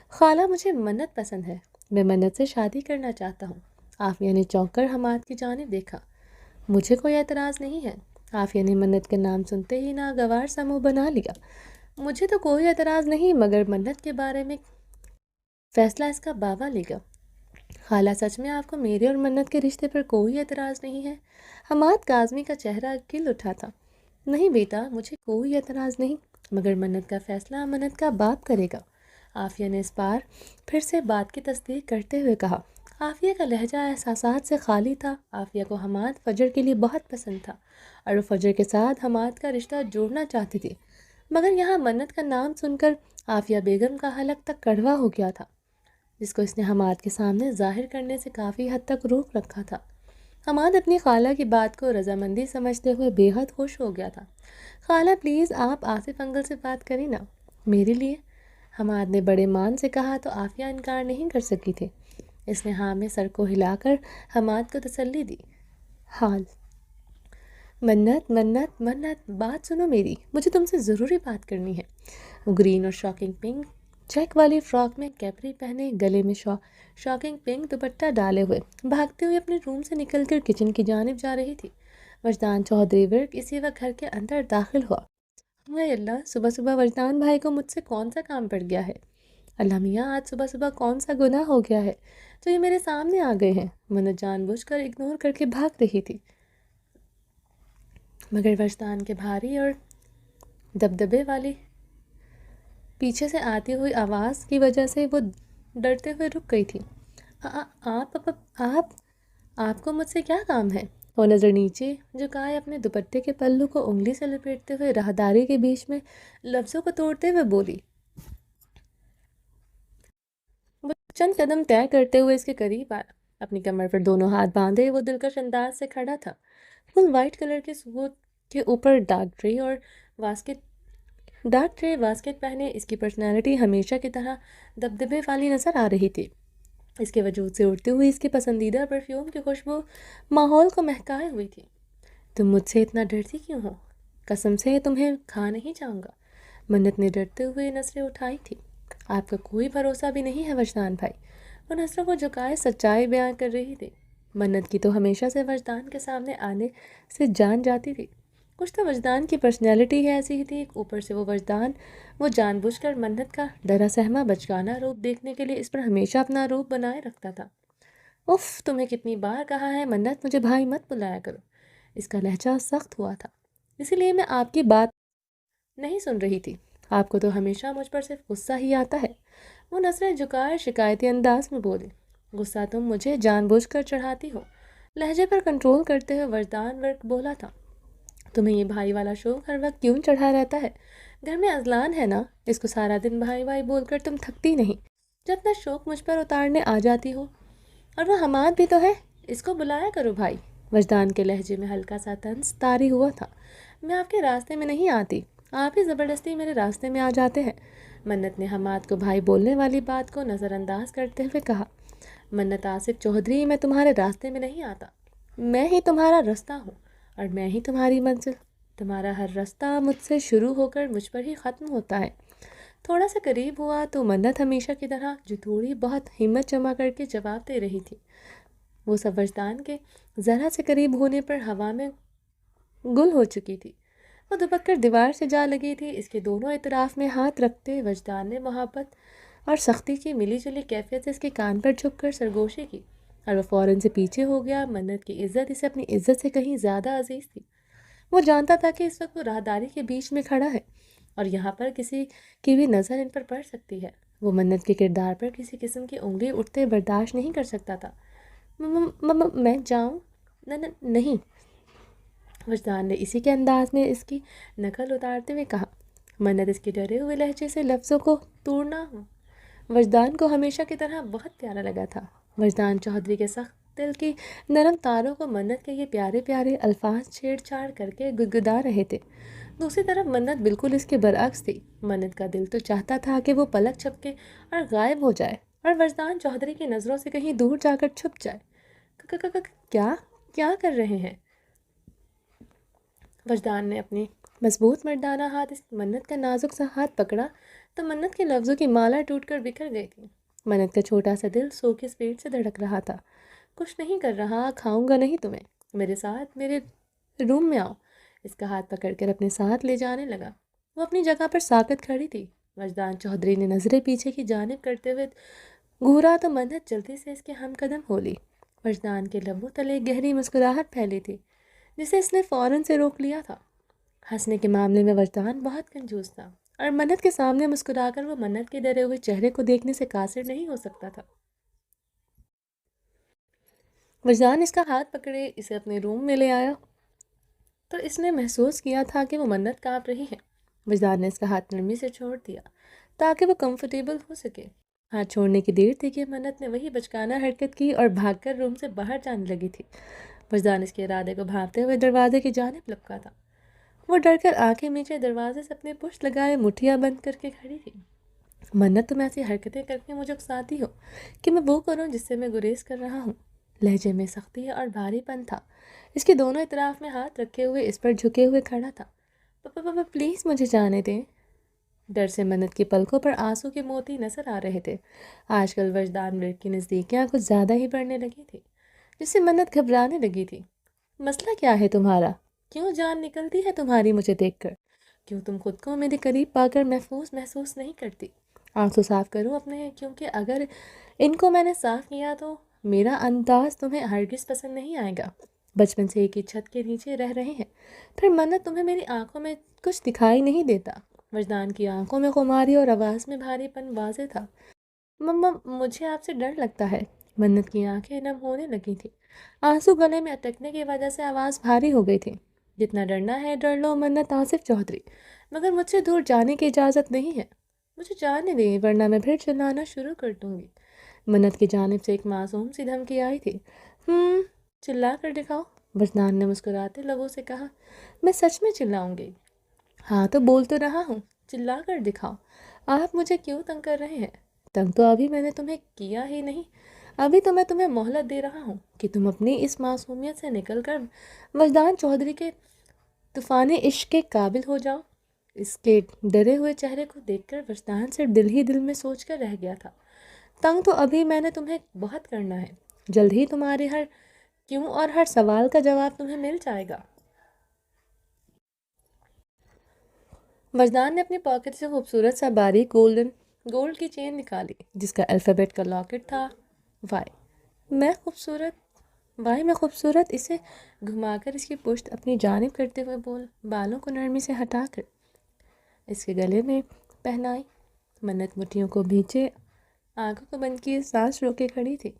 خالہ مجھے منت پسند ہے، میں منت سے شادی کرنا چاہتا ہوں۔ عافیہ نے چونک کر حماد کی جانب دیکھا۔ مجھے کوئی اعتراض نہیں ہے۔ عافیہ نے منت کے نام سنتے ہی ناگوار سا منہ بنا لیا۔ مجھے تو کوئی اعتراض نہیں، مگر منت کے بارے میں فیصلہ اس کا بابا لے گا۔ خالہ سچ میں آپ کو میرے اور منت کے رشتے پر کوئی اعتراض نہیں ہے؟ حماد کاظمی کا چہرہ کھل اٹھا تھا۔ نہیں بیٹا، مجھے کوئی اعتراض نہیں، مگر منت کا فیصلہ منت کا باپ کرے گا۔ عافیہ نے اس بار پھر سے بات کی تصدیق کرتے ہوئے کہا۔ عافیہ کا لہجہ احساسات سے خالی تھا۔ عافیہ کو حماد فجر کے لیے بہت پسند تھا اور وہ فجر کے ساتھ حماد کا رشتہ جوڑنا چاہتی تھی، مگر یہاں منت کا نام سن کر عافیہ بیگم کا حلق تک کڑوا ہو گیا تھا، جس کو اس نے حماد کے سامنے ظاہر کرنے سے کافی حد تک روک رکھا تھا۔ حماد اپنی خالہ کی بات کو رضامندی سمجھتے ہوئے بے حد خوش ہو گیا تھا۔ خالہ پلیز آپ آصف انکل سے بات کریں نا، میرے لیے۔ حماد نے بڑے مان سے کہا تو عافیہ انکار نہیں کر سکی تھی۔ اس نے ہاں میں سر کو ہلا کر حماد کو تسلی دی۔ حال منت منت منت، بات سنو میری، مجھے تم سے ضروری بات کرنی ہے۔ وہ گرین اور شاکنگ پنک چیک والی فراک میں کیپری پہنے، گلے میں شاکنگ پنک دوپٹہ ڈالے ہوئے بھاگتے ہوئے اپنے روم سے نکل کر کچن کی جانب جا رہی تھی۔ وجدان چودھری ورک اسی وقت گھر کے اندر داخل ہوا۔ ہائے اللہ، صبح صبح وجدان بھائی کو مجھ سے کون سا کام پڑ گیا ہے؟ اللہ میاں، آج صبح صبح کون سا گناہ ہو گیا ہے جو یہ میرے سامنے آ گئے ہیں؟ منت جان بوجھ کر اگنور کر کے بھاگ رہی تھی، مگر وجدان کے بھاری اور دبدبے والی پیچھے سے آتی ہوئی آواز کی وجہ سے وہ ڈرتے ہوئے رک گئی تھی۔ آپ کو مجھ سے کیا کام ہے؟ وہ نظر نیچے جھکائے اپنے دوپٹے کے پلو کو انگلی سے لپیٹتے ہوئے راہداری کے بیچ میں لفظوں کو توڑتے ہوئے بولی۔ وہ چند قدم طے کرتے ہوئے اس کے قریب آیا، اپنی کمر پر دونوں ہاتھ باندھے وہ دلکش انداز سے کھڑا تھا۔ فل وائٹ کلر کے سوٹ کے اوپر ڈارک ٹرے واسکٹ پہنے اس کی پرسنالٹی ہمیشہ کی طرح دبدبے والی نظر آ رہی تھی۔ اس کے وجود سے اڑتی ہوئی اس کی پسندیدہ پرفیوم کی خوشبو ماحول کو مہکائے ہوئی تھی۔ تم مجھ سے اتنا ڈرتی کیوں ہو؟ قسم سے تمہیں کھا نہیں جاؤں گا۔ منت نے ڈرتے ہوئے نظریں اٹھائی تھی۔ آپ کا کوئی بھروسہ بھی نہیں ہے وجدان بھائی، وہ نظروں کو جھکائے سچائی بیان کر رہی تھی۔ منت کی تو ہمیشہ سے وجدان کے سامنے آنے سے جان جاتی تھی۔ کچھ تو وجدان کی پرسنالٹی ہی ایسی ہی تھی، اوپر سے وہ جان بوجھ کر منت کا ڈرا سہما بچگانہ روپ دیکھنے کے لیے اس پر ہمیشہ اپنا روپ بنائے رکھتا تھا۔ اف، تمہیں کتنی بار کہا ہے منت مجھے بھائی مت بلایا کرو۔ اس کا لہجہ سخت ہوا تھا، اسی لیے میں آپ کی بات نہیں سن رہی تھی۔ آپ کو تو ہمیشہ مجھ پر صرف غصہ ہی آتا ہے۔ وہ نظریں جھکائے شکایتی انداز میں بولی۔ غصہ تم مجھے جان بوجھ کر چڑھاتی ہو۔ لہجے پر کنٹرول کرتے ہوئے وجدان ورک بولا تھا۔ تمہیں یہ بھائی والا شوق ہر وقت کیوں چڑھا رہتا ہے؟ گھر میں ازلان ہے نا، اس کو سارا دن بھائی بھائی بول کر تم تھکتی نہیں، جب اپنا شوق مجھ پر اتارنے آ جاتی ہو۔ اور وہ حماد بھی تو ہے، اس کو بلایا کرو بھائی۔ وجدان کے لہجے میں ہلکا سا طنز طاری ہوا تھا۔ میں آپ کے راستے میں نہیں آتی، آپ ہی زبردستی میرے راستے میں آ جاتے ہیں۔ منت نے حماد کو بھائی بولنے والی بات کو نظر انداز کرتے ہوئے کہا۔ منت آصف چودھری، میں تمہارے راستے میں نہیں آتا، میں ہی تمہارا رستہ ہوں اور میں ہی تمہاری منزل۔ تمہارا ہر راستہ مجھ سے شروع ہو کر مجھ پر ہی ختم ہوتا ہے۔ تھوڑا سا قریب ہوا تو منت ہمیشہ کی طرح جو تھوڑی بہت ہمت جمع کر کے جواب دے رہی تھی۔ وہ سب وجدان کے ذرا سے قریب ہونے پر ہوا میں گل ہو چکی تھی۔ وہ دبک کر دیوار سے جا لگی تھی۔ اس کے دونوں اطراف میں ہاتھ رکھتے وجدان نے محبت اور سختی کی ملی جلی کیفیت سے اس کے کان پر جھک کر سرگوشی کی اور وہ فوراً سے پیچھے ہو گیا۔ منت کی عزت اسے اپنی عزت سے کہیں زیادہ عزیز تھی۔ وہ جانتا تھا کہ اس وقت وہ راہداری کے بیچ میں کھڑا ہے اور یہاں پر کسی کی بھی نظر ان پر پڑ سکتی ہے۔ وہ منت کے کردار پر کسی قسم کی انگلی اٹھتے برداشت نہیں کر سکتا تھا۔ میں جاؤں؟ نہیں، وجدان نے اسی کے انداز میں اس کی نقل اتارتے ہوئے کہا۔ منت اس کے ڈرے ہوئے لہجے سے لفظوں کو توڑنا وجدان کو ہمیشہ کی طرح بہت پیارا لگا تھا۔ وجدان چودھری کے سخت دل کی نرم تاروں کو منت کے یہ پیارے پیارے الفاظ چھیڑ چھاڑ کر کے گدگدا رہے تھے۔ دوسری طرف منت بالکل اس کے برعکس تھی۔ منت کا دل تو چاہتا تھا کہ وہ پلک جھپکے اور غائب ہو جائے اور وجدان چودھری کی نظروں سے کہیں دور جا کر چھپ جائے۔ کیا کیا کر رہے ہیں؟ وجدان نے اپنی مضبوط مردانہ ہاتھ اس منت کا نازک سا ہاتھ پکڑا تو منت کے لفظوں کی مالا ٹوٹ کر بکھر گئی تھی۔ منت کا چھوٹا سا دل سو کی اسپیڈ سے دھڑک رہا تھا۔ کچھ نہیں کر رہا، کھاؤں گا نہیں تمہیں، میرے ساتھ میرے روم میں آؤ۔ اس کا ہاتھ پکڑ کر اپنے ساتھ لے جانے لگا۔ وہ اپنی جگہ پر ساکت کھڑی تھی۔ وجدان چودھری نے نظریں پیچھے کی جانب کرتے ہوئے گھورا تو منت جلدی سے اس کے ہم قدم ہو لی۔ وجدان کے لبوں تلے گہری مسکراہٹ پھیلی تھی جسے اس نے فوراً سے روک لیا تھا۔ ہنسنے کے معاملے میں وجدان بہت کنجوس تھا اور منت کے سامنے مسکرا کر وہ منت کے ڈرے ہوئے چہرے کو دیکھنے سے قاصر نہیں ہو سکتا تھا۔ وجدان اس کا ہاتھ پکڑے اسے اپنے روم میں لے آیا تو اس نے محسوس کیا تھا کہ وہ منت کانپ رہی ہے۔ وجدان نے اس کا ہاتھ نرمی سے چھوڑ دیا تاکہ وہ کمفرٹیبل ہو سکے۔ ہاتھ چھوڑنے کی دیر تھی کہ منت نے وہی بچکانہ حرکت کی اور بھاگ کر روم سے باہر جانے لگی تھی۔ وجدان اس کے ارادے کو بھانپتے ہوئے دروازے کی جانب لپکا تھا۔ وہ ڈر کر آنکھیں میچے دروازے سے اپنے پشت لگائے مٹھیاں بند کر کے کھڑی تھی۔ منت، تم ایسی حرکتیں کر کے مجھے اکساتی ہو کہ میں وہ کروں جس سے میں گریز کر رہا ہوں۔ لہجے میں سختی اور بھاری پن تھا۔ اس کے دونوں اطراف میں ہاتھ رکھے ہوئے اس پر جھکے ہوئے کھڑا تھا۔ پلیز مجھے جانے دیں۔ ڈر سے منت کی پلکوں پر آنسو کے موتی نظر آ رہے تھے۔ آج کل وجدان ورک کی نزدیکیاں کچھ زیادہ ہی بڑھنے لگی تھی جس سے منت گھبرانے لگی تھی۔ مسئلہ کیا ہے تمہارا؟ کیوں جان نکلتی ہے تمہاری مجھے دیکھ کر؟ کیوں تم خود کو میرے قریب پا کر محسوس نہیں کرتی؟ آنسو صاف کروں اپنے، کیونکہ اگر ان کو میں نے صاف کیا تو میرا انداز تمہیں ہرگز پسند نہیں آئے گا۔ بچپن سے ایک ہی چھت کے نیچے رہ رہے ہیں، پھر منت تمہیں میری آنکھوں میں کچھ دکھائی نہیں دیتا؟ وجدان کی آنکھوں میں خماری اور آواز میں بھاری پن واضح تھا۔ مما، مجھے آپ سے ڈر لگتا ہے۔ منت کی آنکھیں نم ہونے لگی تھیں۔ آنسو گلے میں اٹکنے کی وجہ سے آواز بھاری ہو گئی تھی۔ جتنا ڈرنا ہے ڈر لو منت آصف چودھری، مگر مجھ سے دور جانے کی اجازت نہیں ہے۔ مجھے جانے دیں ورنہ میں پھر چلانا شروع کر دوں گی۔ منت کی جانب سے ایک معصوم سی دھمکی آئی تھی۔ چلا کر دکھاؤ، وجدان نے مسکراتے لبوں سے کہا۔ میں سچ میں چلاؤں گی۔ ہاں تو بول تو رہا ہوں، چلا کر دکھاؤ۔ آپ مجھے کیوں تنگ کر رہے ہیں؟ تنگ تو ابھی میں نے تمہیں کیا ہی نہیں۔ ابھی تو میں تمہیں مہلت دے رہا ہوں کہ تم اپنی اس معصومیت سے نکل کر وجدان چودھری کے طوفان عشق کے قابل ہو جاؤ۔ اس کے ڈرے ہوئے چہرے کو دیکھ کر وجدان صرف دل ہی دل میں سوچ کر رہ گیا تھا، تنگ تو ابھی میں نے تمہیں بہت کرنا ہے۔ جلد ہی تمہارے ہر کیوں اور ہر سوال کا جواب تمہیں مل جائے گا۔ وجدان نے اپنی پاکٹ سے خوبصورت سا باریک گولڈ کی چین نکالی جس کا الفابیٹ کا لاکٹ تھا۔ میں خوبصورت اسے گھما کر اس کی پشت اپنی جانب کرتے ہوئے بالوں کو نرمی سے ہٹا کر اس کے گلے میں پہنائی۔ منت مٹھیوں کو بھینچے آنکھوں کو بند کیے سانس روکے کھڑی تھی۔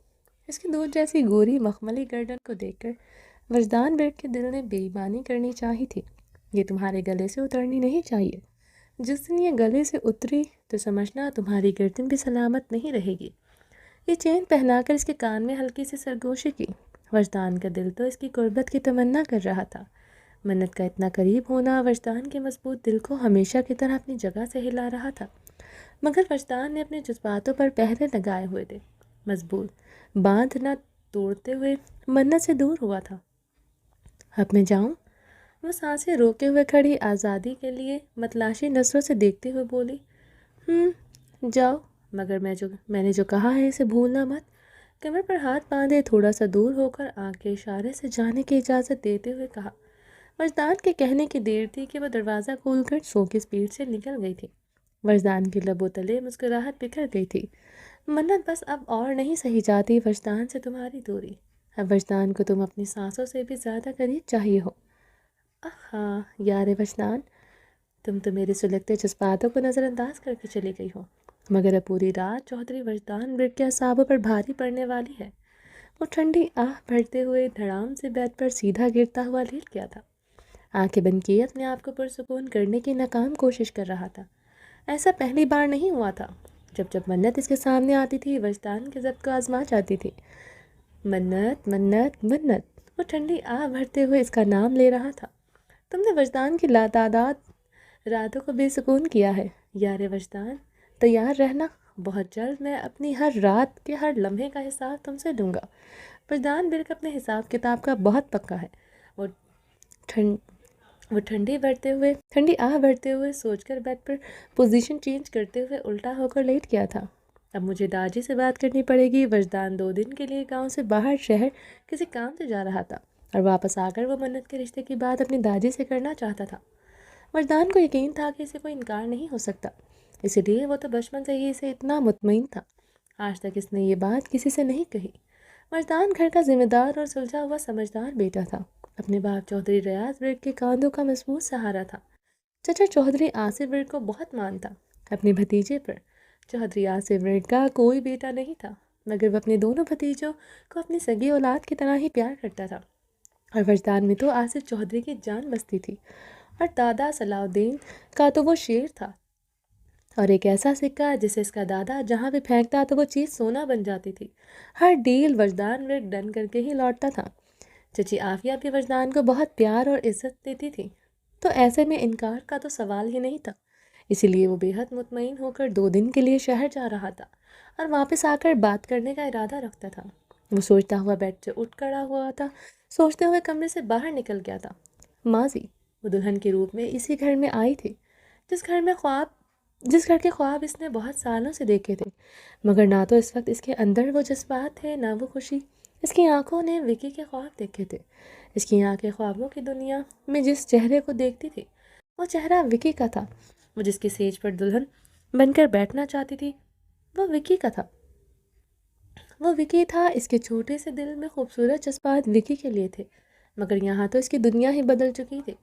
اس کی دودھ جیسی گوری مخملی گردن کو دیکھ کر وجدان بیٹھ کے دل نے بے ایمانی کرنی چاہی تھی۔ یہ تمہارے گلے سے اترنی نہیں چاہیے۔ جس دن یہ گلے سے اتری تو سمجھنا تمہاری گردن بھی سلامت نہیں رہے گی۔ یہ چین پہنا کر اس کے کان میں ہلکی سی سرگوشی کی۔ وجدان کا دل تو اس کی قربت کی تمنا کر رہا تھا۔ منت کا اتنا قریب ہونا وجدان کے مضبوط دل کو ہمیشہ کی طرح اپنی جگہ سے ہلا رہا تھا، مگر وجدان نے اپنے جذباتوں پر پہرے لگائے ہوئے تھے، مضبوط باندھ نہ توڑتے ہوئے منت سے دور ہوا تھا۔ اب میں جاؤں؟ وہ سانسیں روکے ہوئے کھڑی آزادی کے لیے متلاشی نظروں سے دیکھتے ہوئے بولی۔ جاؤ، مگر میں نے جو کہا ہے اسے بھولنا مت۔ کمر پر ہاتھ باندھے تھوڑا سا دور ہو کر آنکھ کے اشارے سے جانے کی اجازت دیتے ہوئے کہا۔ وجدان کے کہنے کی دیر تھی کہ وہ دروازہ کھول کر 100 کی اسپیڈ سے نکل گئی تھی۔ وجدان کے لبوں تلے مسکراہٹ بکھر گئی تھی۔ منت، بس اب اور نہیں سہی جاتی وجدان سے تمہاری دوری۔ اب وجدان کو تم اپنی سانسوں سے بھی زیادہ قریب چاہیے ہو۔ ہاں یار وجدان، تم تو میرے سلگتے جذباتوں کو نظر انداز کر کے چلی گئی ہو، مگر اب پوری رات چودھری وجدان ورک کے اعصابوں پر بھاری پڑنے والی ہے۔ وہ ٹھنڈی آہ بھرتے ہوئے دھڑام سے بیڈ پر سیدھا گرتا ہوا لیٹ گیا تھا۔ آنکھیں بند کیے اپنے آپ کو پرسکون کرنے کی ناکام کوشش کر رہا تھا۔ ایسا پہلی بار نہیں ہوا تھا۔ جب منت اس کے سامنے آتی تھی وجدان کے ضبط کو آزما جاتی تھی۔ منت منت منت، وہ ٹھنڈی آہ بھرتے ہوئے اس کا نام لے رہا تھا۔ تم نے وجدان کی لاتعداد راتوں کو بے سکون کیا ہے یار وجدان، تیار رہنا، بہت جلد میں اپنی ہر رات کے ہر لمحے کا حساب تم سے لوں گا۔ وجدان برک اپنے حساب کتاب کا بہت پکا ہے۔ وہ ٹھنڈی آہ بھرتے ہوئے سوچ کر بیڈ پر پوزیشن چینج کرتے ہوئے الٹا ہو کر لیٹ گیا تھا۔ اب مجھے داجی سے بات کرنی پڑے گی۔ وجدان 2 دن کے لیے گاؤں سے باہر شہر کسی کام سے جا رہا تھا اور واپس آ کر وہ منت کے رشتے کی بات اپنی داجی سے کرنا چاہتا تھا۔ وجدان کو یقین تھا کہ اسے کوئی انکار نہیں ہو سکتا، اسی لیے وہ تو بچپن سے ہی اسے اتنا مطمئن تھا۔ آج تک اس نے یہ بات کسی سے نہیں کہی۔ وجدان گھر کا ذمہ دار اور سلجھا ہوا سمجھدار بیٹا تھا، اپنے باپ چودھری ریاض برک کے کاندھوں کا مضبوط سہارا تھا۔ چچا چودھری آصف برک کو بہت مانتا اپنے بھتیجے پر۔ چودھری آصف برک کا کوئی بیٹا نہیں تھا، مگر وہ اپنے دونوں بھتیجوں کو اپنی سگی اولاد کی طرح ہی پیار کرتا تھا، اور وجدان میں تو آصف چودھری کی جان بستی تھی، اور دادا صلاح الدین کا تو وہ شیر تھا، اور ایک ایسا سکہ جسے اس کا دادا جہاں بھی پھینکتا تو وہ چیز سونا بن جاتی تھی۔ ہر ڈیل وجدان برک ڈن کر کے ہی لوٹتا تھا۔ چچی عافیہ بھی وجدان کو بہت پیار اور عزت دیتی تھی، تو ایسے میں انکار کا تو سوال ہی نہیں تھا۔ اسی لیے وہ بے حد مطمئن ہو کر 2 دن کے لیے شہر جا رہا تھا اور واپس آ کر بات کرنے کا ارادہ رکھتا تھا۔ وہ سوچتا ہوا بیڈ سے اٹھ کھڑا ہوا تھا، سوچتے ہوئے کمرے سے باہر نکل گیا تھا۔ ماضی، وہ دلہن کے روپ میں اسی گھر میں آئی تھی، جس گھر کے خواب اس نے بہت سالوں سے دیکھے تھے، مگر نہ تو اس وقت اس کے اندر وہ جذبات تھے نہ وہ خوشی۔ اس کی آنکھوں نے وکی کے خواب دیکھے تھے۔ اس کی آنکھیں خوابوں کی دنیا میں جس چہرے کو دیکھتی تھی وہ چہرہ وکی کا تھا۔ وہ جس کی سیج پر دلہن بن کر بیٹھنا چاہتی تھی وہ وکی کا تھا۔ وہ وکی تھا، اس کے چھوٹے سے دل میں خوبصورت جذبات وکی کے لیے تھے، مگر یہاں تو اس کی دنیا ہی بدل چکی تھی۔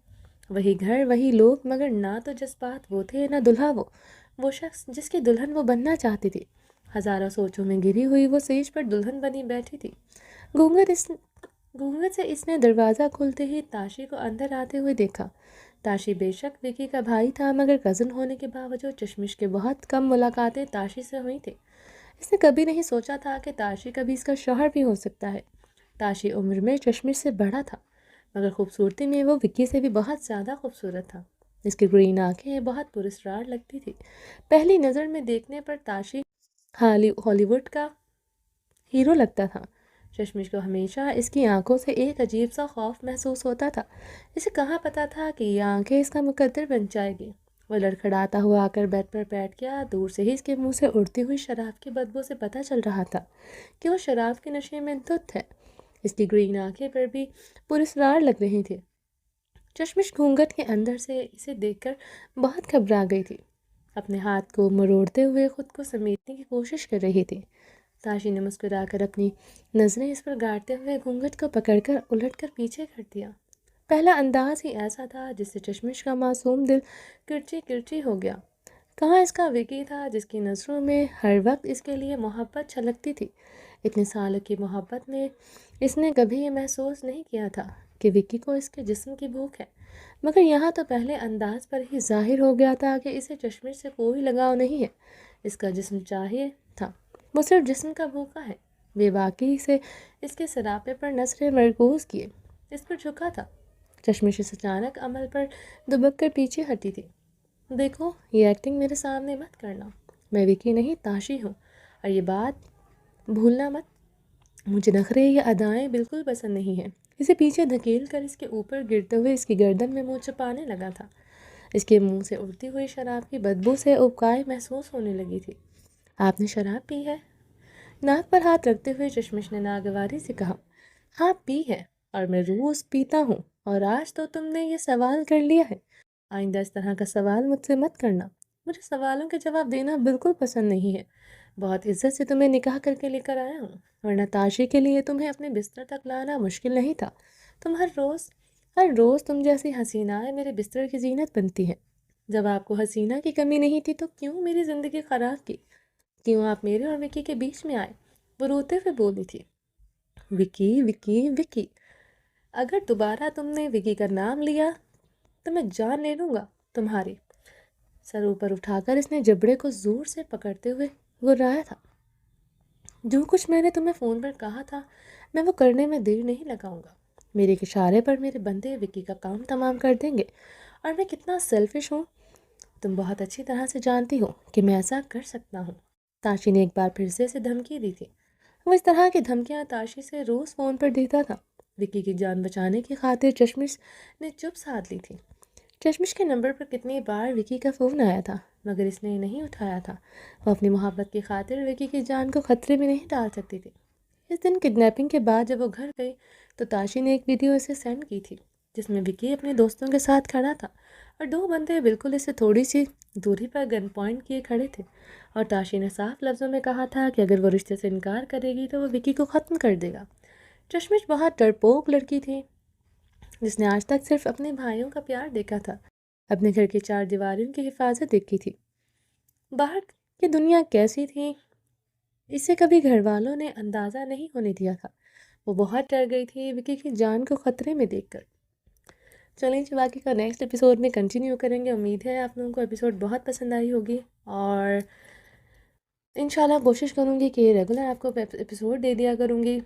وہی گھر، وہی لوگ، مگر نہ تو جذبات وہ تھے نہ دلہا وہ شخص جس کی دلہن وہ بننا چاہتی تھی۔ ہزاروں سوچوں میں گری ہوئی وہ سیج پر دلہن بنی بیٹھی تھی۔ گھونگھٹ سے اس نے دروازہ کھلتے ہی تاشی کو اندر آتے ہوئے دیکھا۔ تاشی بے شک وکی کا بھائی تھا، مگر کزن ہونے کے باوجود چشمش کے بہت کم ملاقاتیں تاشی سے ہوئی تھیں۔ اس نے کبھی نہیں سوچا تھا کہ تاشی کبھی اس کا شوہر بھی ہو سکتا ہے۔ تاشی عمر میں چشمش سے بڑا تھا، مگر خوبصورتی میں وہ وکی سے بھی بہت زیادہ خوبصورت تھا۔ اس کی گرین آنکھیں بہت پراسرار لگتی تھی۔ پہلی نظر میں دیکھنے پر تاشی ہالی ووڈ کا ہیرو لگتا تھا۔ چشمش کو ہمیشہ اس کی آنکھوں سے ایک عجیب سا خوف محسوس ہوتا تھا۔ اسے کہاں پتا تھا کہ یہ آنکھیں اس کا مقدر بن جائے گی۔ وہ لڑکھڑاتا ہوا آ کر بیڈ پر بیٹھ گیا۔ دور سے ہی اس کے منہ سے اڑتی ہوئی شراب کی بدبو سے پتہ چل رہا تھا کہ وہ شراب کے نشے میں دھت ہے۔ اس کی گرین آنکھیں پر بھی پراسرار لگ رہی تھی۔ چشمش گھونگھٹ کے اندر سے اسے دیکھ کر بہت گھبرا گئی تھی، اپنے ہاتھ کو مروڑتے ہوئے خود کو سمیٹنے کی کوشش کر رہی تھی۔ تاشی نے مسکرا کر اپنی نظریں اس پر گاڑتے ہوئے گھونگھٹ کو پکڑ کر الٹ کر پیچھے کر دیا۔ پہلا انداز ہی ایسا تھا جس سے چشمش کا معصوم دل کرچی کرچی ہو گیا۔ کہاں اس کا وکی تھا جس کی نظروں میں ہر وقت اس کے لیے محبت چھلکتی تھی۔ اتنے سالوں کی محبت میں اس نے کبھی یہ محسوس نہیں کیا تھا کہ وکی کو اس کے جسم کی بھوک ہے، مگر یہاں تو پہلے انداز پر ہی ظاہر ہو گیا تھا کہ اسے چشمش سے کوئی لگاؤ نہیں ہے۔ اس کا جسم چاہیے تھا، وہ صرف جسم کا بھوکا ہے۔ بے باکی سے اس کے سراپے پر نظریں مرکوز کیے اس پر جھکا تھا۔ چشمش اس اچانک عمل پر دبک کر پیچھے ہٹی تھی۔ دیکھو، یہ ایکٹنگ میرے سامنے مت کرنا، میں وکی نہیں تاشی ہوں، اور یہ بات بھولنا مت، مجھے نخرے یا ادائیں بالکل پسند نہیں ہیں۔ اسے پیچھے دھکیل کر اس کے اوپر گرتے ہوئے اس کی گردن میں منہ چھپانے لگا تھا۔ اس کے منہ سے اڑتی ہوئی شراب کی بدبو سے ابکائی محسوس ہونے لگی تھی۔ آپ نے شراب پی ہے؟ ناک پر ہاتھ رکھتے ہوئے چشمش نے ناگواری سے کہا۔ ہاں پی ہے، اور میں روز پیتا ہوں، اور آج تو تم نے یہ سوال کر لیا ہے۔ آئندہ اس طرح کا سوال مجھ سے مت کرنا، مجھے سوالوں کے جواب دینا بالکل پسند نہیں ہے۔ بہت عزت سے تمہیں نکاح کر کے لے کر آیا ہوں، ورنہ تاشی کے لیے تمہیں اپنے بستر تک لانا مشکل نہیں تھا۔ تم ہر روز تم جیسی حسینائیں میرے بستر کی زینت بنتی ہیں۔ جب آپ کو حسینہ کی کمی نہیں تھی تو کیوں میری زندگی خراب کی؟ کیوں آپ میرے اور وکی کے بیچ میں آئے؟ وہ روتے ہوئے بولی تھی۔ وکی وکی وکی، اگر دوبارہ تم نے وکی کا نام لیا تو میں جان لے لوں گا تمہاری۔ سر اوپر اٹھا کر اس نے جبڑے کو زور سے پکڑتے ہوئے گرایا تھا۔ جو کچھ میں نے تمہیں فون پر کہا تھا میں وہ کرنے میں دیر نہیں لگاؤں گا۔ میرے ایک اشارے پر میرے بندے وکی کا کام تمام کر دیں گے۔ اور میں کتنا سیلفش ہوں تم بہت اچھی طرح سے جانتی ہو کہ میں ایسا کر سکتا ہوں۔ تاشی نے ایک بار پھر سے اسے دھمکی دی تھی۔ وہ اس طرح کی دھمکیاں تاشی سے روز فون پر دیتا تھا۔ وکی کی جان بچانے کی خاطر چشمش نے چپ سادھ لی تھی۔ چشمش کے نمبر پر کتنی بار وکی کا فون آیا تھا مگر اس نے نہیں اٹھایا تھا۔ وہ اپنی محبت کی خاطر وکی کی جان کو خطرے میں نہیں ڈال سکتی تھی۔ اس دن کڈنیپنگ کے بعد جب وہ گھر گئی تو تاشی نے ایک ویڈیو اسے سینڈ کی تھی جس میں وکی اپنے دوستوں کے ساتھ کھڑا تھا اور دو بندے بالکل اسے تھوڑی سی دوری پر گن پوائنٹ کیے کھڑے تھے، اور تاشی نے صاف لفظوں میں کہا تھا کہ اگر وہ رشتے سے انکار کرے گی تو وہ وکی کو ختم کر دے گا۔ چشمش بہت ڈرپوک لڑکی تھی جس نے آج تک صرف اپنے بھائیوں کا پیار دیکھا تھا، اپنے گھر کی چار دیواریوں کی حفاظت دیکھی تھی۔ باہر کی دنیا کیسی تھی اسے کبھی گھر والوں نے اندازہ نہیں ہونے دیا تھا۔ وہ بہت ڈر گئی تھی وکی کی جان کو خطرے میں دیکھ کر۔ چلیں جی باقی کا نیکسٹ ایپیسوڈ میں کنٹینیو کریں گے۔ امید ہے آپ لوگوں کو ایپیسوڈ بہت پسند آئی ہوگی، اور انشاءاللہ کوشش کروں گی کہ ریگولر آپ کو ایپیسوڈ دے دیا کروں گی،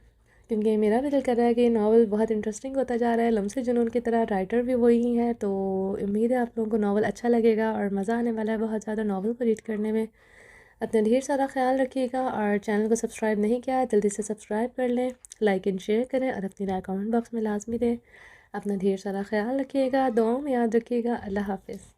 کیونکہ میرا بھی دل کر رہا ہے کہ یہ ناول بہت انٹرسٹنگ ہوتا جا رہا ہے۔ لمس جنون کی طرح رائٹر بھی وہی ہے، تو امید ہے آپ لوگوں کو ناول اچھا لگے گا اور مزہ آنے والا ہے بہت زیادہ ناول کو ریڈ کرنے میں۔ اپنا ڈھیر سارا خیال رکھیے گا، اور چینل کو سبسکرائب نہیں کیا ہے جلدی سے سبسکرائب کر لیں، لائک اینڈ شیئر کریں، اور اپنی رائے کامنٹ باکس میں لازمی دیں۔ اپنا ڈھیر سارا خیال رکھیے گا، دعاؤں میں یاد رکھیے گا۔ اللہ حافظ۔